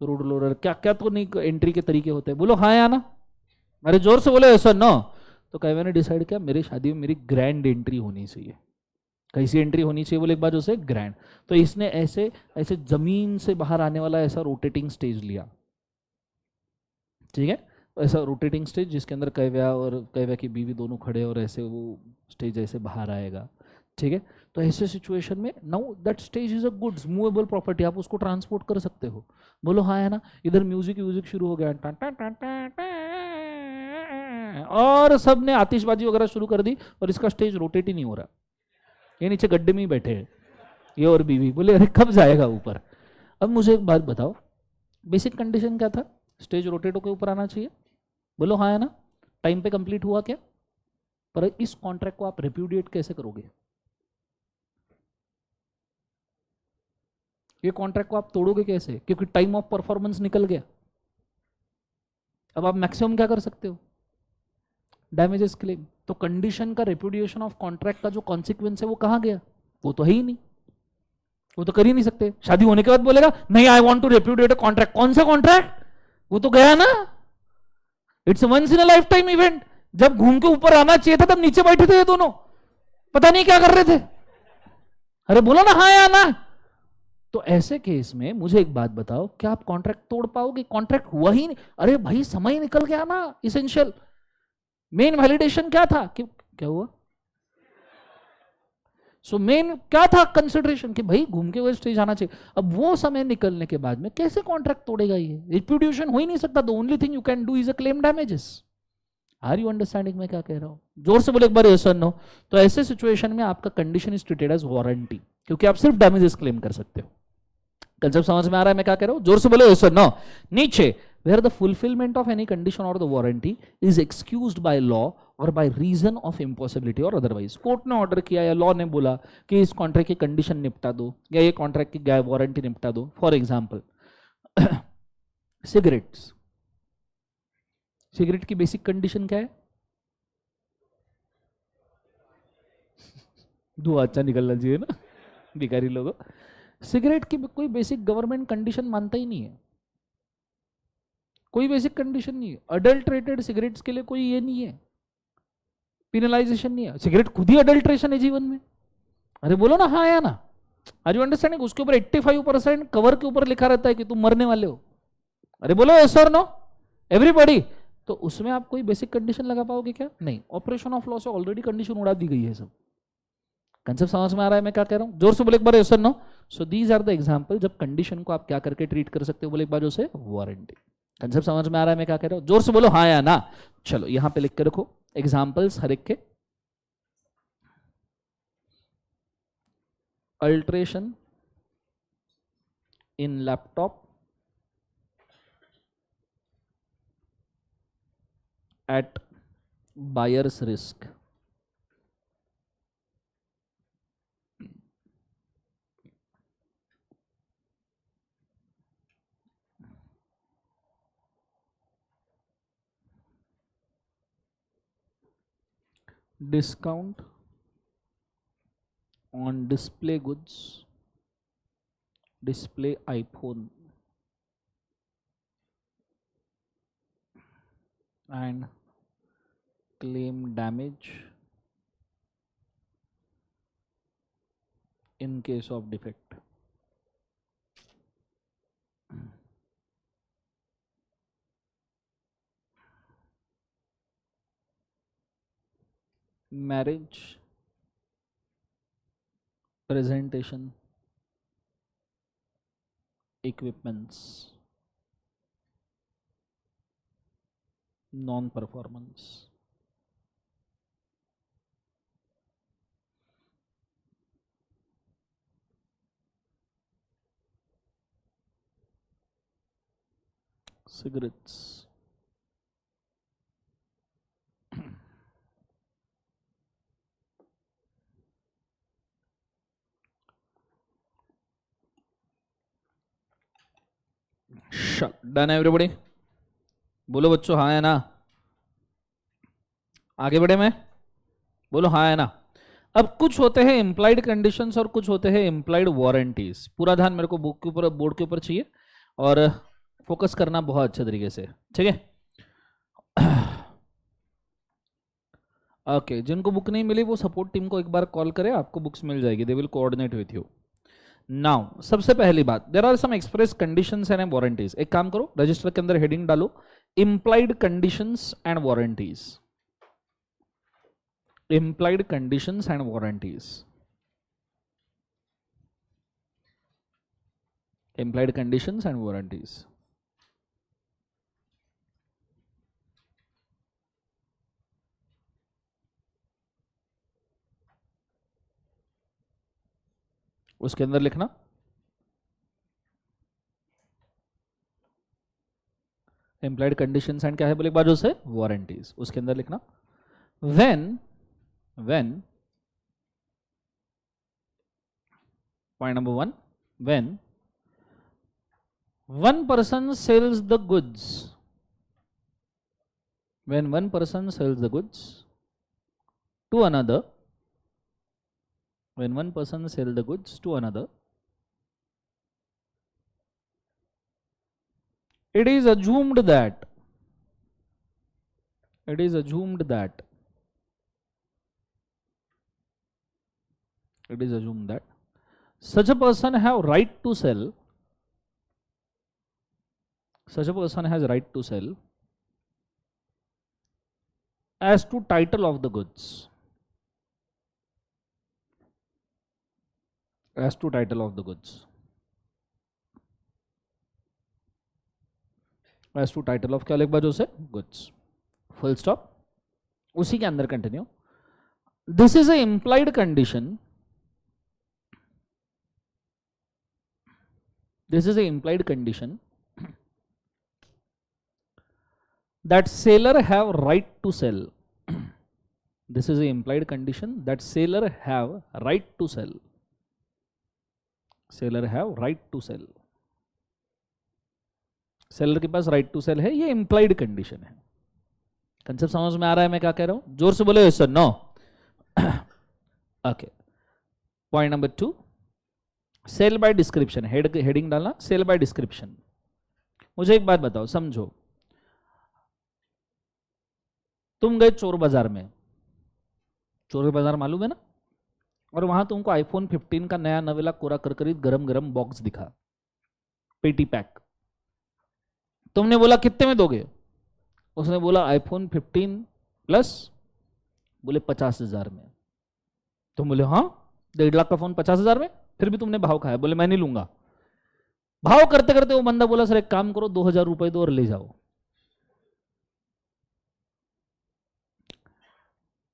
रोड लोडर क्या क्या तो नहीं एंट्री के तरीके होते हैं। बोलो हाँ या ना, अरे जोर से बोले सर नो। तो कई मैंने डिसाइड किया मेरी शादी में मेरी ग्रैंड एंट्री होनी चाहिए। कैसी एंट्री होनी चाहिए बोले एक बार उसे ग्रैंड। तो इसने ऐसे ऐसे जमीन से बाहर आने वाला ऐसा रोटेटिंग स्टेज लिया, ठीक है, ऐसा रोटेटिंग स्टेज जिसके अंदर कैव्या और कैव्या की बीवी दोनों खड़े और ऐसे वो स्टेज ऐसे बाहर आएगा, ठीक है। तो ऐसे सिचुएशन में now that stage is a goods movable property, आप उसको ट्रांसपोर्ट कर सकते हो। बोलो हाँ है ना। इधर म्यूजिक म्यूजिक शुरू हो गया और सब ने आतिशबाजी वगैरह शुरू कर दी और इसका स्टेज रोटेट ही नहीं हो रहा, ये नीचे गड्ढे में ही बैठे हैं ये और बीवी। बोले अरे कब जाएगा ऊपर। अब मुझे एक बात बताओ, बेसिक कंडीशन क्या था, स्टेज रोटेट होकर ऊपर आना चाहिए। बोलो हाँ है ना। टाइम पे कंप्लीट हुआ क्या, पर इस कॉन्ट्रैक्ट को आप रिप्यूडिएट कैसे करोगे, ये कॉन्ट्रैक्ट को आप तोड़ोगे कैसे, क्योंकि टाइम ऑफ परफॉर्मेंस निकल गया। अब आप मैक्सिमम क्या कर सकते हो, डैमेजेस क्लेम। तो कंडीशन का रिप्यूडिएशन ऑफ कॉन्ट्रैक्ट का जो कॉन्सिक्वेंस है वो कहां गया, वो तो है ही नहीं, वो तो कर ही नहीं सकते। शादी होने के बाद बोलेगा नहीं I want to repudiate a contract, कौन सा कॉन्ट्रैक्ट, वो तो गया ना। It's once in a lifetime event. जब घूम के ऊपर आना चाहिए था तब नीचे बैठे थे ये दोनों, पता नहीं क्या कर रहे थे। अरे बोलो ना हाँ या ना। तो ऐसे केस में मुझे एक बात बताओ, क्या आप कॉन्ट्रैक्ट तोड़ पाओगे, कॉन्ट्रैक्ट हुआ ही नहीं। अरे भाई समय निकल गया ना, इसेंशियल मेन वैलिडेशन क्या था कि क्या हुआ। सो मेन क्या था कंसिडरेशन कि भाई घूम के वो स्टेज आना चाहिए। अब वो समय निकलने के बाद में कैसे कॉन्ट्रैक्ट तोड़ेगा, ये रिप्यूडिएशन हो ही नहीं सकता। The only thing you can do is a claim damages. Are you understanding मैं क्या कह रहा हूं, जोर से बोले एक बार यस और नो। तो ऐसे सिचुएशन में आपका condition is treated as warranty, क्योंकि आप सिर्फ डैमेजेस क्लेम कर सकते हो। कंसेप्ट समझ में आ रहा है मैं क्या कह रहा हूं, जोर से बोले यस और नो। नीचे where the fulfillment of any condition or the warranty is excused by law or by reason of impossibility or otherwise। Court ने ऑर्डर किया या लॉ ने बोला कि इस कॉन्ट्रैक्ट की कंडीशन निपटा दो या ये कॉन्ट्रैक्ट की वारंटी निपटा दो। फॉर एग्जांपल सिगरेट्स, सिगरेट की बेसिक कंडीशन क्या है, धुआं अच्छा निकलना चाहिए ना भिखारी लोगों। सिगरेट की कोई बेसिक गवर्नमेंट कंडीशन मानता ही नहीं है, कोई बेसिक कंडीशन नहीं है। अडल्ट्रेटेड सिगरेट्स के लिए कोई ये नहीं है, पिनलाइजेशन नहीं है। सिगरेट खुद ही अडल्ट्रेशन है जीवन में। अरे बोलो ना हाँ या ना। Are you understanding. उसके ऊपर 85% कवर के ऊपर लिखा रहता है कि तुम मरने वाले हो। अरे बोलो यस और नो एवरीबॉडी। तो उसमें आप कोई बेसिक कंडीशन लगा पाओगे क्या, नहीं। ऑपरेशन ऑफ लॉ से ऑलरेडी कंडीशन उड़ा दी गई है सब। कंसेप्ट समझ में आ रहा है मैं क्या कह रहा हूं, जोर से बोले एक बार यस और no. So these are the example जब कंडीशन को आप क्या करके ट्रीट कर सकते हो, बोले एक बार जो से वारंटी। कंसेप्ट समझ में आ रहा है मैं क्या कह रहा हूं? जोर से बोलो हाँ या ना। चलो यहां पे लिख के रखो एग्जाम्पल्स हर एक के। Alteration in laptop at buyer's risk. Discount on display goods, display iPhone and claim damage in case of defect. Marriage presentation equipments non-performance. Cigarettes. Done everybody? बोलो बच्चों हाँ या ना। आगे बढ़े मैं? बोलो हाँ या ना। अब कुछ होते हैं इम्प्लाइड कंडीशंस और कुछ होते हैं इम्प्लाइड वारंटीज। पूरा ध्यान मेरे को बुक के ऊपर बोर्ड के ऊपर चाहिए और फोकस करना बहुत अच्छे तरीके से, ठीक है? ओके, जिनको बुक नहीं मिली वो सपोर्ट टीम को एक बार कॉल करें, आपको बुक्स मिल जाएगी, they will coordinate with you. Now सबसे पहली बात, there are some express conditions and warranties. एक काम करो, रजिस्टर के अंदर हेडिंग डालो implied conditions and warranties. Implied conditions and warranties. Implied conditions and warranties. उसके अंदर लिखना implied conditions and क्या है बोले एक बार जो से warranties। उसके अंदर लिखना when point number 1, when one person sells the goods, when one person sells the goods to another, when one person sells the goods to another, it is assumed that such a person have right to sell, such a person has right to sell as to title of the goods, as to title of the goods, as to title of क्या लिख बाजू से goods, full stop। उसी के अंदर continue, this is a implied condition, this is a implied condition that seller have right to sell, this is a implied condition that seller have right to sell, seller have right to sell, seller के पास right to cell है, ये implied condition है। Concept समझ में आ रहा है मैं क्या कह रहा हूं? जोर से बोले sir no. Okay, point number 2, sale by description. Heading डालना सेल बाय डिस्क्रिप्शन। मुझे एक बात बताओ, समझो तुम गए चोर बाजार में, चोर बाजार मालूम है ना, और वहां तुमको आईफोन 15 का नया नवेला कोरा करकरीत गरम गरम बॉक्स दिखा, पेटी पैक। तुमने बोला कितने में दोगे? उसने बोला आईफोन 15 प्लस, बोले 50,000 में। तुम बोले हाँ 1.5 लाख का फोन 50,000 में? फिर भी तुमने भाव खाया, बोले मैं नहीं लूंगा। भाव करते करते वो बंदा बोला सर एक काम करो 2,000 रुपए दो और ले जाओ।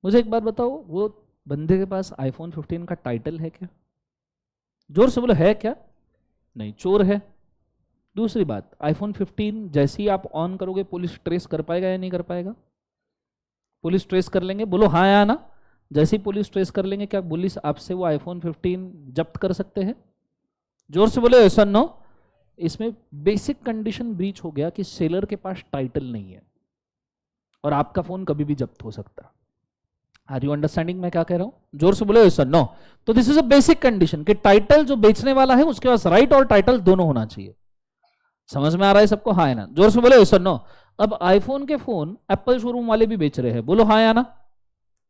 मुझे एक बात बताओ, वो बंदे के पास आईफोन 15 का टाइटल है क्या? जोर से बोलो, है क्या? नहीं, चोर है। दूसरी बात, आईफोन 15 जैसे ही आप ऑन करोगे पुलिस ट्रेस कर पाएगा या नहीं कर पाएगा? पुलिस ट्रेस कर लेंगे, बोलो हाँ या ना। जैसे ही पुलिस ट्रेस कर लेंगे, क्या पुलिस आपसे वो आईफोन 15 जब्त कर सकते हैं? जोर से बोलो यस और नो। इसमें बेसिक कंडीशन ब्रीच हो गया कि सेलर के पास टाइटल नहीं है और आपका फोन कभी भी जब्त हो सकता है। आर यू अंडरस्टैंडिंग मैं क्या कह रहा हूं? जोर से बोलो यस और नो। तो this is a basic condition कि टाइटल जो बेचने वाला है उसके पास राइट और टाइटल दोनों होना चाहिए। समझ में आ रहा है सबको? हाँ या ना? जोर से बोलो यस और नो। अब आईफोन के फोन एप्पल शोरूम वाले भी बेच रहे हैं, बोलो हाँ या ना।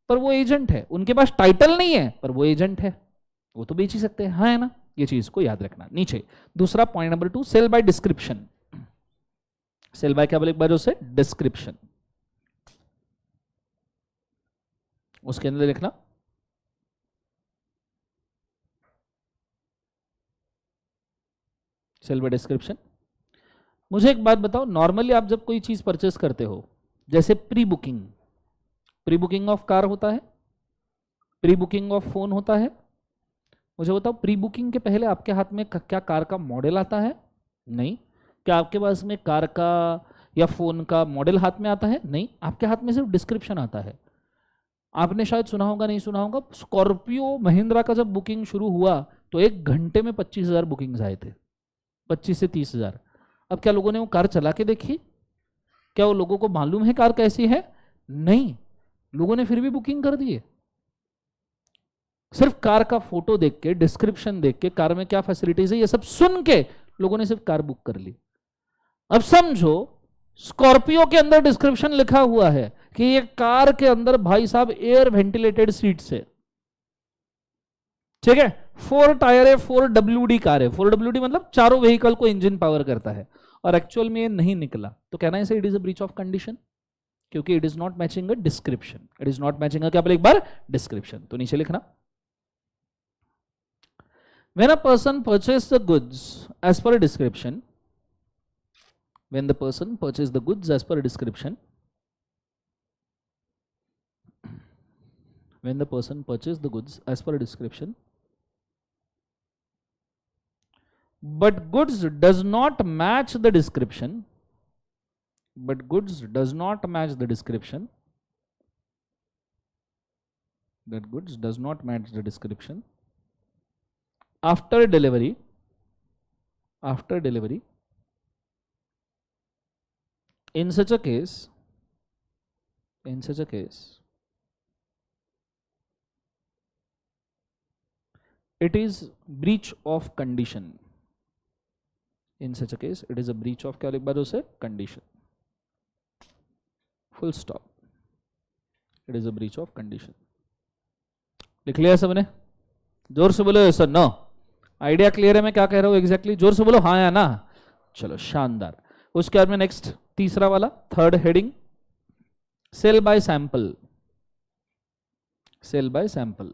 पर वो एजेंट है, उनके पास टाइटल नहीं है पर वो एजेंट है, वो तो बेच ही सकते हैं, हाँ या ना? ये चीज को याद रखना। नीचे दूसरा point number 2, sale by description. Sale by क्या बोले एक बार उसे? डिस्क्रिप्शन। उसके अंदर लिखना सेल बाय डिस्क्रिप्शन। मुझे एक बात बताओ, नॉर्मली आप जब कोई चीज परचेस करते हो, जैसे pre booking, pre booking of car होता है, प्री बुकिंग ऑफ फोन होता है। मुझे बताओ, प्री बुकिंग के पहले आपके हाथ में क्या कार का मॉडल आता है? नहीं। क्या आपके पास में कार का या फोन का मॉडल हाथ में आता है? नहीं, आपके हाथ में सिर्फ डिस्क्रिप्शन आता है। आपने शायद सुना होगा, नहीं सुना होगा, स्कॉर्पियो महिंद्रा का जब बुकिंग शुरू हुआ तो 1 घंटे में 25,000 बुकिंग्स आए थे, 25 से 30,000। अब क्या लोगों ने वो कार चला के देखी? क्या वो लोगों को मालूम है कार कैसी है? नहीं, लोगों ने फिर भी बुकिंग कर दी है। सिर्फ कार का फोटो देख के, डिस्क्रिप्शन देख के, कार में क्या फैसिलिटीज है ये सब सुन के लोगों ने सिर्फ कार बुक कर ली। अब समझो, स्कॉर्पियो के अंदर डिस्क्रिप्शन लिखा हुआ है कि ये कार के अंदर भाई साहब एयर वेंटिलेटेड सीट्स है, ठीक है, 4 टायर है, 4WD कार है। 4WD मतलब चारों व्हीकल को इंजन पावर करता है, और एक्चुअल में ये नहीं निकला, तो कहना है it is a breach of condition, क्योंकि it is not matching a description. It is not matching क्या बोले एक बार? डिस्क्रिप्शन। तो नीचे लिखना, when a person purchases the goods as per a description, when the person purchases the goods as per a description, when the person purchases the goods as per a description, but goods does not match the description, but goods does not match the description, that goods does not match the description, after delivery, in such a case, it is breach of condition. In such a case it is a breach of क्या लिख बार उसे? condition, full stop. It is a breach of condition. लिख लिया सबने? जोर से बोलो sir no. Idea clear है मैं क्या कह रहा हूं एग्जैक्टली? जोर से बोलो हाँ या ना। चलो शानदार। उसके बाद में नेक्स्ट तीसरा वाला, third heading, sale by sample. Sale by sample,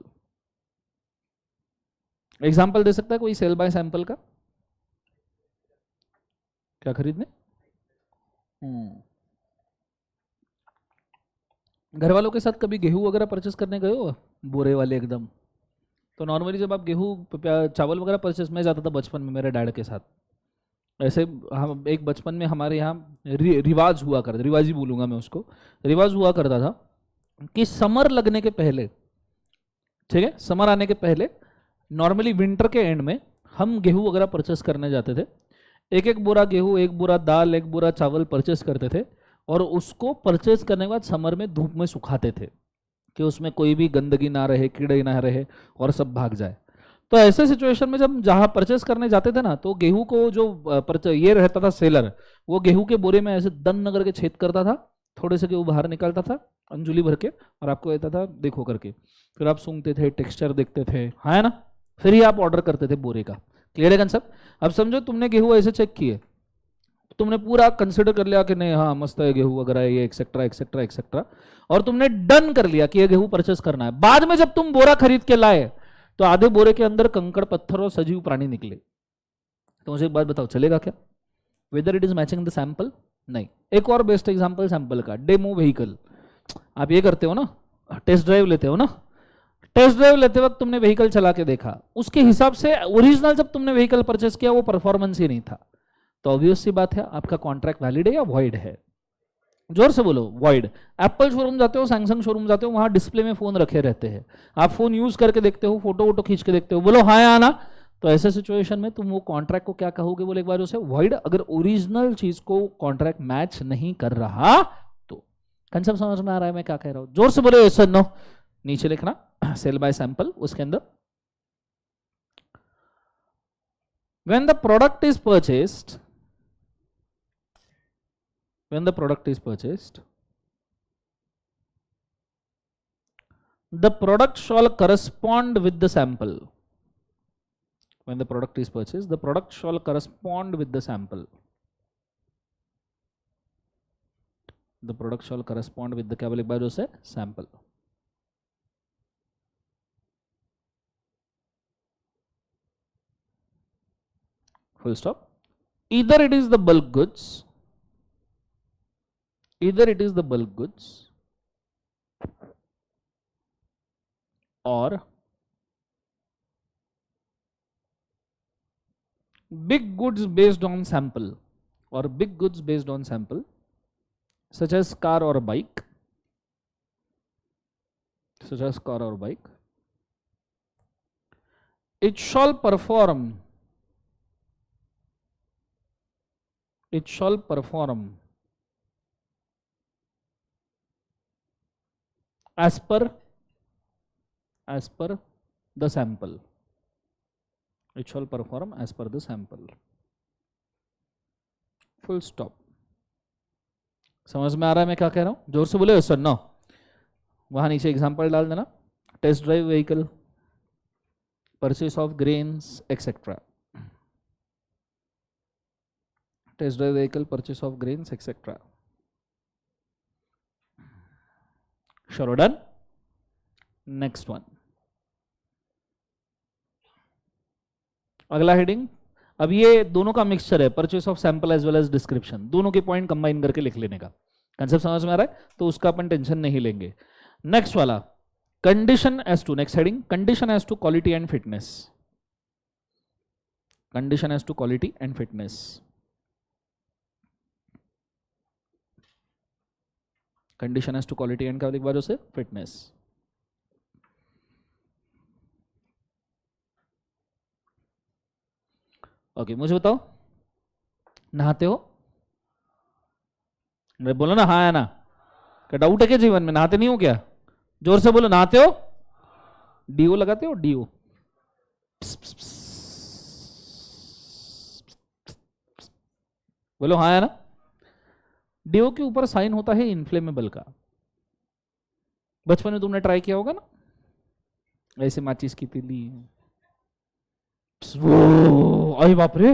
example दे सकता है कोई सेल बाय सैंपल का? क्या खरीदने? घर वालों के साथ कभी गेहूं वगैरह परचेस करने गए हो? बोरे वाले एकदम। तो नॉर्मली जब आप गेहूं चावल वगैरह परचेस, मैं जाता था बचपन में मेरे डैड के साथ। ऐसे हम एक बचपन में हमारे यहाँ रिवाज हुआ करता, रिवाज ही बोलूंगा मैं उसको, रिवाज हुआ करता था कि समर लगने के पहले, ठीक है, समर आने के पहले नॉर्मली विंटर के एंड में हम गेहूं वगैरह परचेस करने जाते थे। एक एक बोरा गेहूं, एक बोरा दाल, एक बोरा चावल परचेस करते थे, और उसको परचेस करने के बाद समर में धूप में सुखाते थे कि उसमें कोई भी गंदगी ना रहे, कीड़े ना रहे और सब भाग जाए। तो ऐसे सिचुएशन में जब जहां परचेस करने जाते थे ना, तो गेहूं को जो ये रहता था सेलर, वो गेहूं के बोरे में ऐसे दन करके छेद करता था, थोड़े से गेहूं बाहर निकालता था अंजुली भर के, और आपको कहता था देखो करके, फिर आप सूंघते थे, टेक्सचर देखते थे, है ना, फिर ही आप ऑर्डर करते थे बोरे का। क्लियर है कंसेप्ट? अब समझो तुमने गेहूं ऐसे चेक किए, तुमने पूरा कंसिडर कर लिया कि नहीं हाँ मस्त है गेहूं वगैरह ये एक्सेट्रा एक्सेट्रा एक्सेट्रा, और तुमने डन कर लिया कि ये गेहूं परचेस करना है। बाद में जब तुम बोरा खरीद के लाए तो आधे बोरे के अंदर कंकड़ पत्थर और सजीव प्राणी निकले। तो मुझे एक बात बताओ, चलेगा क्या? Whether it is matching the sample? नहीं। एक और बेस्ट एग्जांपल सैंपल का, डेमो व्हीकल। आप ये करते हो ना, टेस्ट ड्राइव लेते हो ना, टेस्ट ड्राइव लेते वक्त तुमने व्हीकल चला के देखा, उसके हिसाब से ओरिजिनल जब तुमने व्हीकल परचेस किया वो परफॉर्मेंस ही नहीं था, तो ऑब्वियस सी बात है आपका कॉन्ट्रैक्ट वैलिड है या वॉइड है? जोर से बोलो, वॉइड। एप्पल शोरूम जाते हो, सैमसंग शोरूम जाते हो, वहां डिस्प्ले में फोन रखे रहते हैं, आप फोन यूज करके देखते हो, फोटो वोटो खींच के देखते हो, बोलो हाँ या ना। तो ऐसे सिचुएशन में तुम वो कॉन्ट्रैक्ट को क्या कहोगे? बोले एक बार उसे वॉइड, अगर ओरिजिनल चीज को कॉन्ट्रैक्ट मैच नहीं कर रहा तो। कंसेप्ट समझ में आ रहा है मैं क्या कह रहा हूं? जोर से बोलो यस और नो। नीचे लिखना सेल बाय सैंपल, उसके अंदर when the product is purchased, when the product is purchased, the product shall correspond with the sample. When the product is purchased, the product shall correspond with the sample. The product shall correspond with the, क्या बोले एक बार उसे, sample. Full stop. Either it is the bulk goods, either it is the bulk goods or big goods based on sample, or big goods based on sample, such as car or bike, such as car or bike, it shall perform, it shall perform as per the sample. It shall perform as per the sample. Full stop. समझ में आ रहा है मैं क्या कह रहा हूं? जोर से बोले सर नो। वहां नीचे एग्जांपल डाल देना, test drive vehicle, purchase of grains etcetera, test drive vehicle, purchase of grains etcetera. Sure, done. Next one, अगला हेडिंग। अब ये दोनों का मिक्सचर है, purchase of sample as well as description, दोनों के पॉइंट कंबाइन करके लिख लेने का। कंसेप्ट समझ में आ रहा है? तो उसका अपन टेंशन नहीं लेंगे। नेक्स्ट वाला, condition as to, next heading, condition as to quality and fitness. Condition as to quality and fitness. Condition as to quality and का एक बार उसे फिटनेस। ओके, मुझे बताओ, नहाते हो? मैं बोलो ना हाँ या ना। क्या डाउट है क्या जीवन में? नहाते नहीं हो क्या? जोर से बोलो, नहाते हो? डीओ लगाते हो? डीओ बोलो हाँ या ना। डीओ के ऊपर साइन होता है इन्फ्लेमेबल का। बचपन में तुमने ट्राई किया होगा ना, ऐसे माचिस की तीली, अरे बाप रे,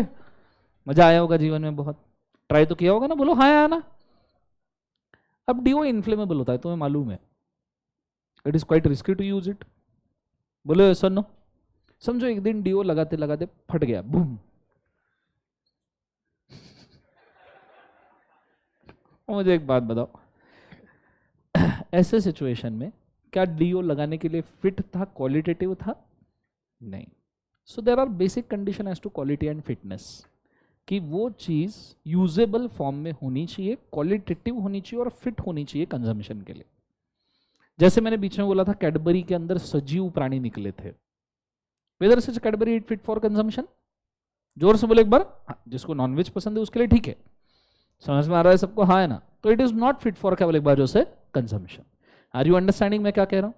मजा आया होगा जीवन में बहुत। ट्राई तो किया होगा ना, बोलो हाँ या ना। अब डीओ इन्फ्लेमेबल होता है, तुम्हें मालूम है, it is quite risky to use it. बोलो सर नो। समझो एक दिन डीओ लगाते लगाते फट गया, बूम। मुझे एक बात बताओ, ऐसे सिचुएशन में क्या डीओ लगाने के लिए फिट था, क्वालिटेटिव था? नहीं। So there are basic condition as to quality and fitness, कि वो चीज यूजेबल फॉर्म में होनी चाहिए, क्वालिटेटिव होनी चाहिए और फिट होनी चाहिए कंजम्पशन के लिए। जैसे मैंने बीच में बोला था, कैडबरी के अंदर सजीव प्राणी निकले थे। Whether such Cadbury it fit for consumption? जोर से बोले एक बार। जिसको नॉनवेज पसंद है उसके लिए ठीक है, समझ में आ रहा है सबको? हाँ है ना। तो it is not fit for क्या बोले एक बार जो से कंजम्पशन। आर यू अंडरस्टैंडिंग मैं क्या कह रहा हूं?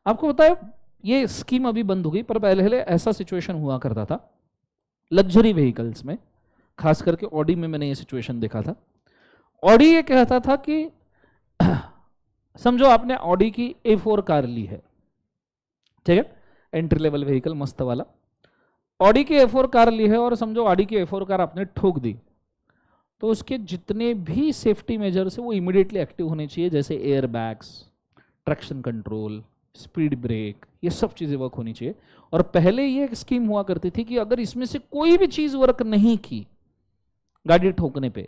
आपको बताया, ये स्कीम अभी बंद हो गई, पर पहले ऐसा सिचुएशन हुआ करता था लग्जरी व्हीकल्स में, खास करके ऑडी में मैंने ये सिचुएशन देखा था। ऑडी ये कहता था कि समझो आपने ऑडी की A4 कार ली है, ठीक है, एंट्री लेवल व्हीकल मस्त वाला। ऑडी की A4 कार ली है और समझो ऑडी की A4 कार आपने ठोक दी, तो उसके जितने भी सेफ्टी मेजर्स है वो इमीडिएटली एक्टिव होने चाहिए, जैसे air bags, traction control, speed brake, ये सब चीजें वर्क होनी चाहिए। और पहले ये एक स्कीम हुआ करती थी कि अगर इसमें से कोई भी चीज वर्क नहीं की गाड़ी ठोकने पे,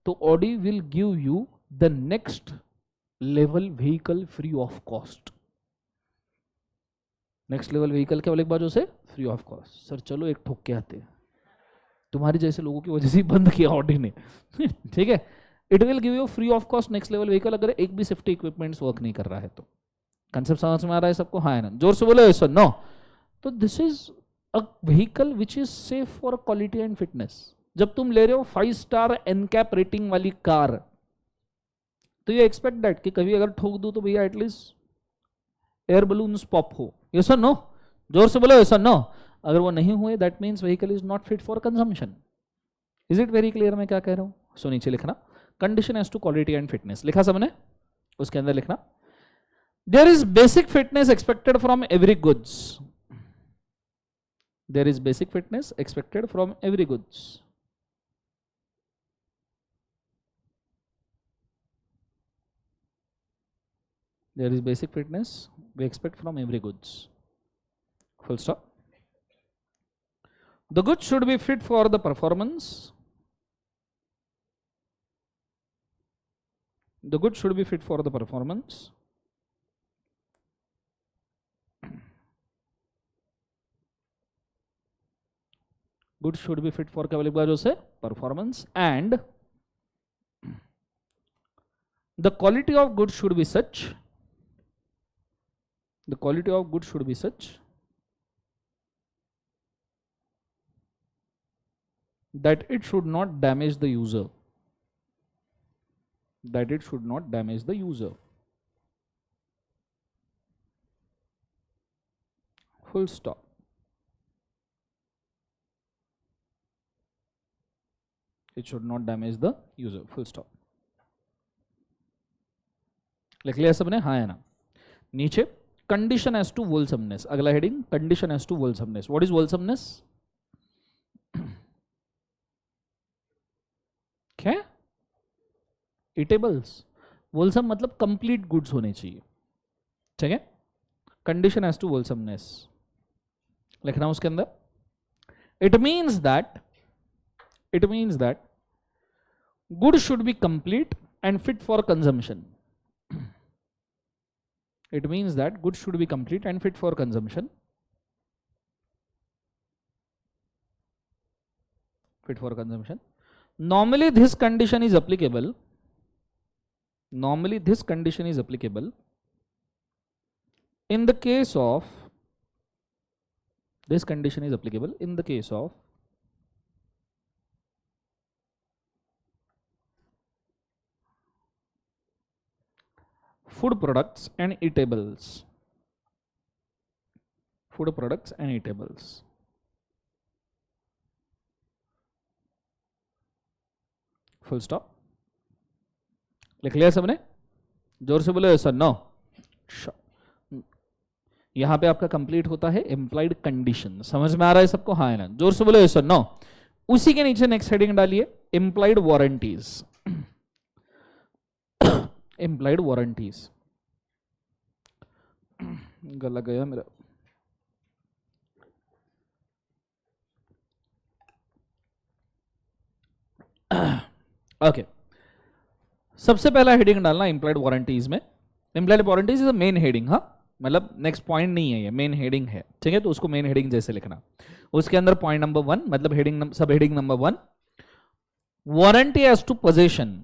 तो Audi will give you the next level vehicle free of cost. Next level vehicle क्या बोले एक बाजू से फ्री ऑफ कॉस्ट। सर चलो एक ठोक के आते हैं, तुम्हारी जैसे लोगों की वजह से ही बंद किया ऑडी ने। ठीक है, it will give you free of cost next level vehicle अगर एक भी सेफ्टी इक्विपमेंट्स वर्क नहीं कर रहा है तो। कंसेप्ट समझ में आ रहा है सबको? हाँ है ना? जोर से बोलो सर नो। तो this is a vehicle which is safe for quality and fitness. जब तुम ले रहे हो 5 स्टार एनकैप रेटिंग वाली कार, तो यू एक्सपेक्ट दैट कि कभी अगर ठोक दूं तो भैया एटलीस्ट एयर बलून्स पॉप हो। यस और नो? जोर से बोलो यस और नो। अगर वो नहीं हुए that means vehicle is not fit for consumption. Is it very clear मैं क्या कह रहा हूं? सो नीचे लिखना condition as to quality and fitness, लिखा सबने? उसके अंदर लिखना there is basic fitness expected from every goods. There is basic fitness expected from every goods. There is basic fitness we expect from every goods. Full stop. The goods should be fit for the performance. The goods should be fit for the performance. Goods should be fit for क्या बोले बाजू से performance, and the quality of goods should be such. The quality of goods should be such that it should not damage the user. That it should not damage the user. Full stop. It should not damage the user. Full stop. लिख लिया सबने? हाँ है ना? नीचे condition as to wholesomeness, अगला heading condition as to wholesomeness. What is wholesomeness? क्या? Eatables. वोलसम मतलब कंप्लीट गुड्स होने चाहिए। ठीक है, कंडीशन एज टू वोलसमनेस लिखना उसके अंदर। It means that good should be complete and fit for consumption. It means that goods should be complete and fit for consumption. Fit for consumption. Normally this condition is applicable. Normally this condition is applicable in the case of, this condition is applicable in the case of food products and eatables. Food products and eatables. Full stop. लिख लिया सबने? जोर से बोलो sir no. यहां पे आपका complete होता है एम्प्लॉयड कंडीशन। समझ में आ रहा है सबको? हाँ है ना? जोर से बोलो सर नो। उसी के नीचे नेक्स्ट हेडिंग डालिए एम्प्लॉयड वारंटीज। Employed warranties. गला गया मेरा। ओके, सबसे पहला हेडिंग डालना एम्प्लॉयड वारंटीज में। Employed warranties is a main heading. हाँ मतलब नेक्स्ट पॉइंट नहीं है, ये मेन हेडिंग है। ठीक है, तो उसको मेन हेडिंग जैसे लिखना। उसके अंदर पॉइंट नंबर 1 मतलब हेडिंग सब heading number 1 warranty as to possession.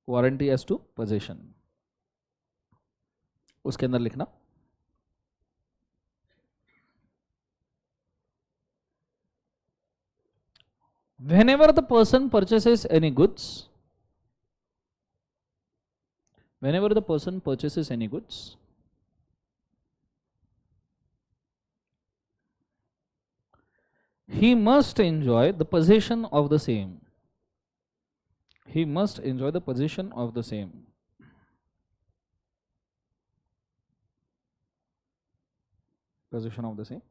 Warranty as to possession उसके अंदर लिखना whenever the person purchases any goods, whenever the person purchases any goods, he must enjoy the possession of the same. He must enjoy the possession of the same. Possession of the same.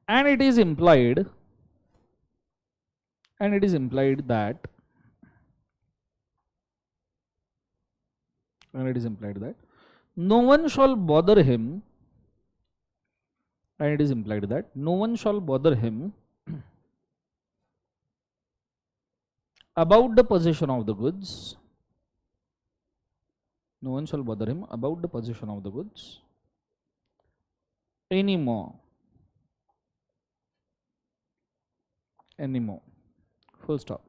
And it is implied, that no one shall bother him, and it is implied that no one shall bother him about the possession of the goods. No one shall bother him about the possession of the goods anymore. Full stop.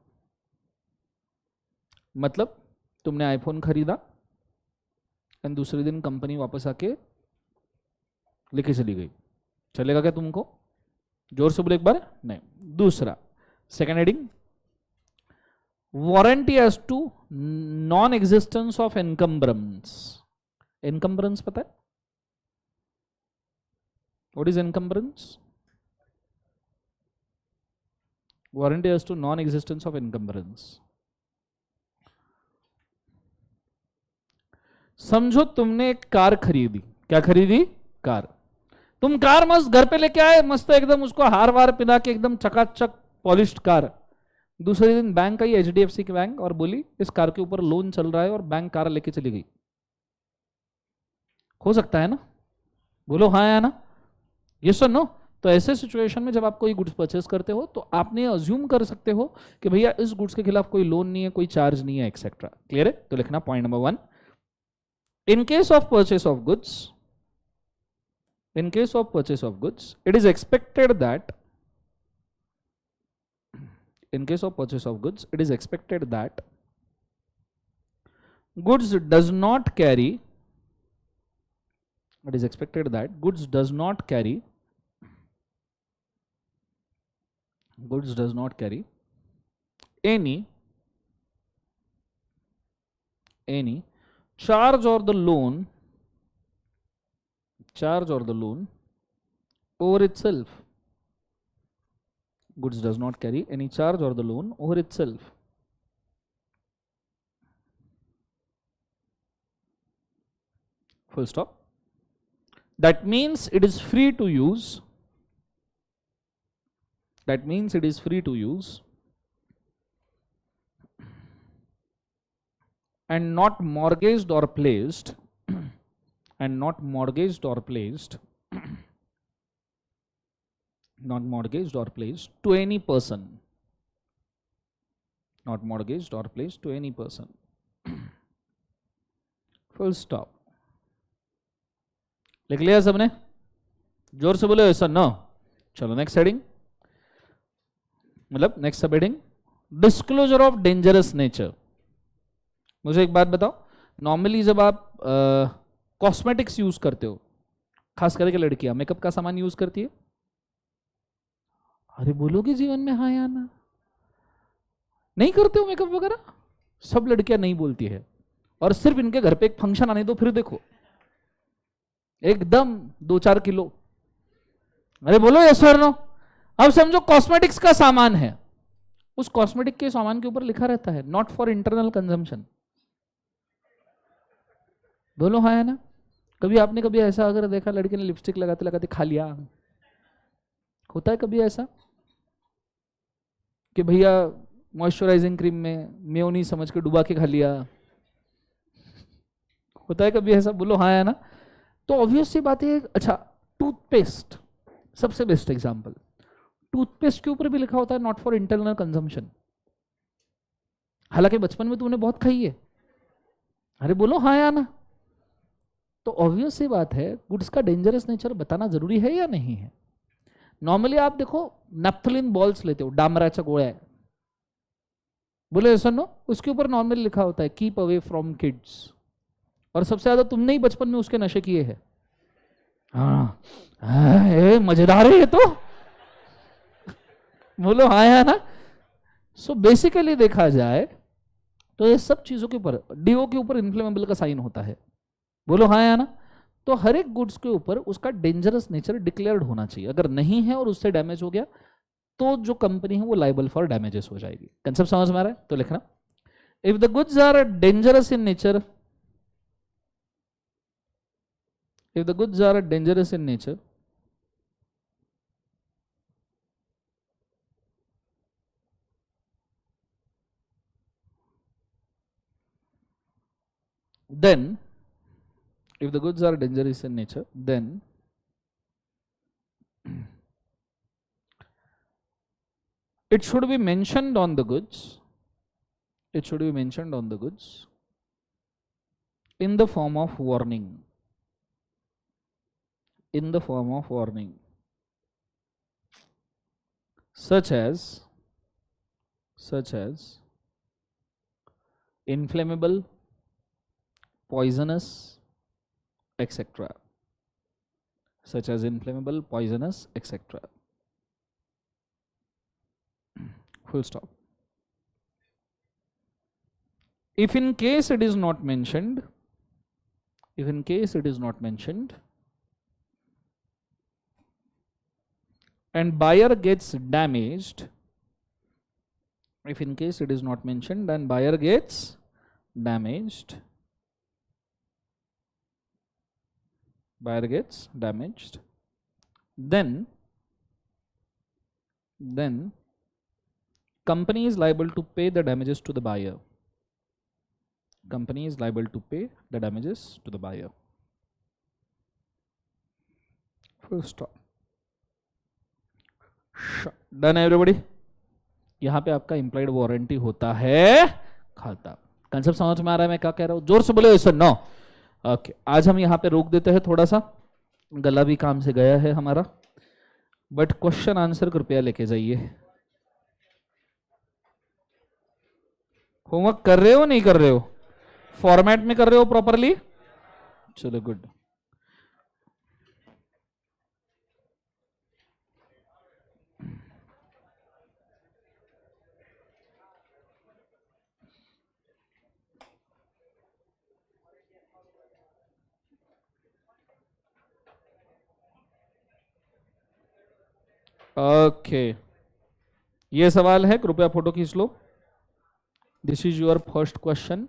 मतलब तुमने iPhone खरीदा and दूसरे दिन company वापस आके लेके चली गई, चलेगा क्या तुमको? जोर से बोले एक बार। नहीं। दूसरा second heading, warranty as to non existence of encumbrance. Encumbrance पता है? What is encumbrance? Warranty as to non existence of encumbrance. समझो तुमने एक कार खरीदी। क्या खरीदी? कार। तुम कार मस्त घर पे लेके आए, मस्त एकदम उसको हार वार पिला के एकदम चकाचक पॉलिश्ड कार। दूसरे दिन बैंक आई, एचडीएफसी की बैंक, और बोली इस कार के ऊपर लोन चल रहा है, और बैंक कार लेके चली गई। हो सकता है ना? बोलो हाँ या ना? यस और नो? तो ऐसे सिचुएशन में जब आप कोई गुड्स परचेस करते हो तो आपने अज्यूम कर सकते हो कि भैया इस गुड्स के खिलाफ कोई लोन नहीं है, कोई चार्ज नहीं है, एक्सेट्रा। क्लियर है? तो लिखना point number 1, in case of purchase of goods, it is expected that goods does not carry any charge or the loan over itself. Goods does not carry any charge or the loan over itself. Full stop. That means it is free to use. And not mortgaged or placed to any person. Full stop. लिख लिया सबने? जोर से बोलो yes और no. चलो next heading, मतलब next सब heading, disclosure of dangerous nature. मुझे एक बात बताओ, नॉर्मली जब आप कॉस्मेटिक्स यूज करते हो, खास करके लड़कियां मेकअप का सामान यूज करती है, अरे बोलोगे जीवन में हाँ या ना? नहीं करते हो मेकअप वगैरह? सब लड़कियां नहीं बोलती है, और सिर्फ इनके घर पे एक फंक्शन आने दो, फिर देखो एकदम 2-4 किलो। अरे बोलो यस और नो? अब समझो कॉस्मेटिक्स का सामान है, उस कॉस्मेटिक के सामान के ऊपर लिखा रहता है नॉट फॉर इंटरनल कंजम्पशन। बोलो हाँ है ना? कभी ऐसा अगर देखा लड़की ने लिपस्टिक लगाते लगाते खा लिया? होता है कभी ऐसा कि भैया मॉइस्चराइजिंग क्रीम में मेयोनीज समझ के डुबा के खा लिया? होता है कभी ऐसा? बोलो हाँ है ना? तो ऑब्वियस सी बात है। अच्छा, टूथपेस्ट सबसे बेस्ट एग्जांपल। टूथपेस्ट के ऊपर भी लिखा होता है नॉट फॉर इंटरनल कंजम्पशन, हालांकि बचपन में तुमने बहुत खाई है। अरे बोलो हाँ या ना? तो ऑब्वियस सी बात है, गुड्स का डेंजरस नेचर बताना जरूरी है या नहीं है? नॉर्मली आप देखो नेप्थलिन बॉल्स लेते हो, डामराच्या गोळ्या, बोले ऐसा नो, उसके ऊपर नॉर्मली लिखा होता है कीप अवे फ्रॉम किड्स, और सबसे ज्यादा तुमने ही बचपन में उसके नशे किए हैं। हाँ, मजेदार है ये तो। बोलो हाँ या ना? सो बेसिकली देखा जाए तो ये सब चीजों के ऊपर, डीओ के ऊपर इन्फ्लेमेबल का साइन होता है। बोलो हाँ या ना? तो हर एक गुड्स के ऊपर उसका डेंजरस नेचर डिक्लेयर्ड होना चाहिए। अगर नहीं है और उससे डैमेज हो गया तो जो कंपनी है वो लाइबल फॉर डैमेजेस हो जाएगी। कंसेप्ट समझ में आ रहा है? तो लिखना, if the goods are dangerous in nature, then if the goods are dangerous in nature, then it should be mentioned on the goods. It should be mentioned on the goods in the form of warning. In the form of warning, such as inflammable, poisonous, etc. Such as inflammable, poisonous, etc. Full stop. If in case it is not mentioned, and buyer gets damaged, if in case it is not mentioned and buyer gets damaged, then company is liable to pay the damages to the buyer. Company is liable to pay the damages to the buyer. Full stop. Done है everybody. यहां पे आपका implied warranty होता है खाता। Concept समझ में आ रहा है मैं क्या कह रहा हूं? जोर से बोले सर। नो ओके, आज हम यहां पे रोक देते हैं, थोड़ा सा गला भी काम से गया है हमारा, बट क्वेश्चन आंसर कृपया लेके जाइए। होमवर्क कर रहे हो नहीं कर रहे हो? फॉर्मेट में कर रहे हो प्रॉपरली? चलो गुड। ओके, ये सवाल है, कृपया फोटो खींच लो। This is your first question.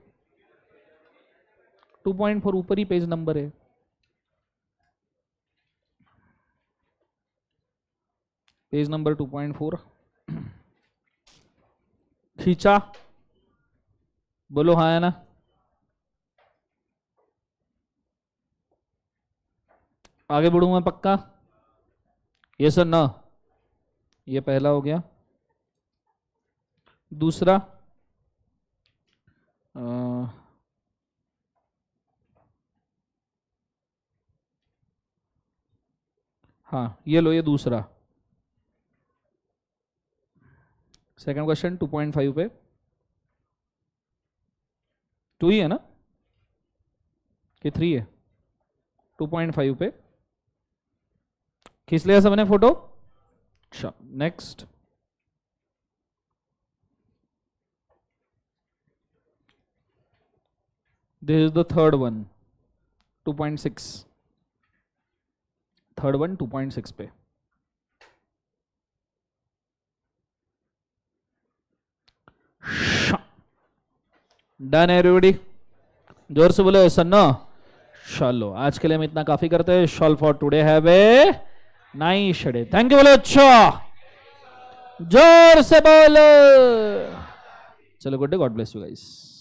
2.4 ऊपर ही पेज नंबर है। पेज नंबर 2.4 खींचा? बोलो हाँ है ना? आगे बढ़ूं मैं पक्का? ये सर ना, ये पहला हो गया। दूसरा हाँ ये लो, ये दूसरा। सेकंड क्वेश्चन 2.5 पे 2 ही है ना कि 3 है? 2.5 पे खींच लिया सबने फोटो? अच्छा, next. This is the third one, 2.6। Third one 2.6 पे। Done everybody? जोर से बोलो सर नो। चलो आज के लिए हम इतना काफी करते हैं। Shawl for today have a nice day. Thank you बोलो। अच्छा जोर से बोलो। चलो good day, God bless you guys.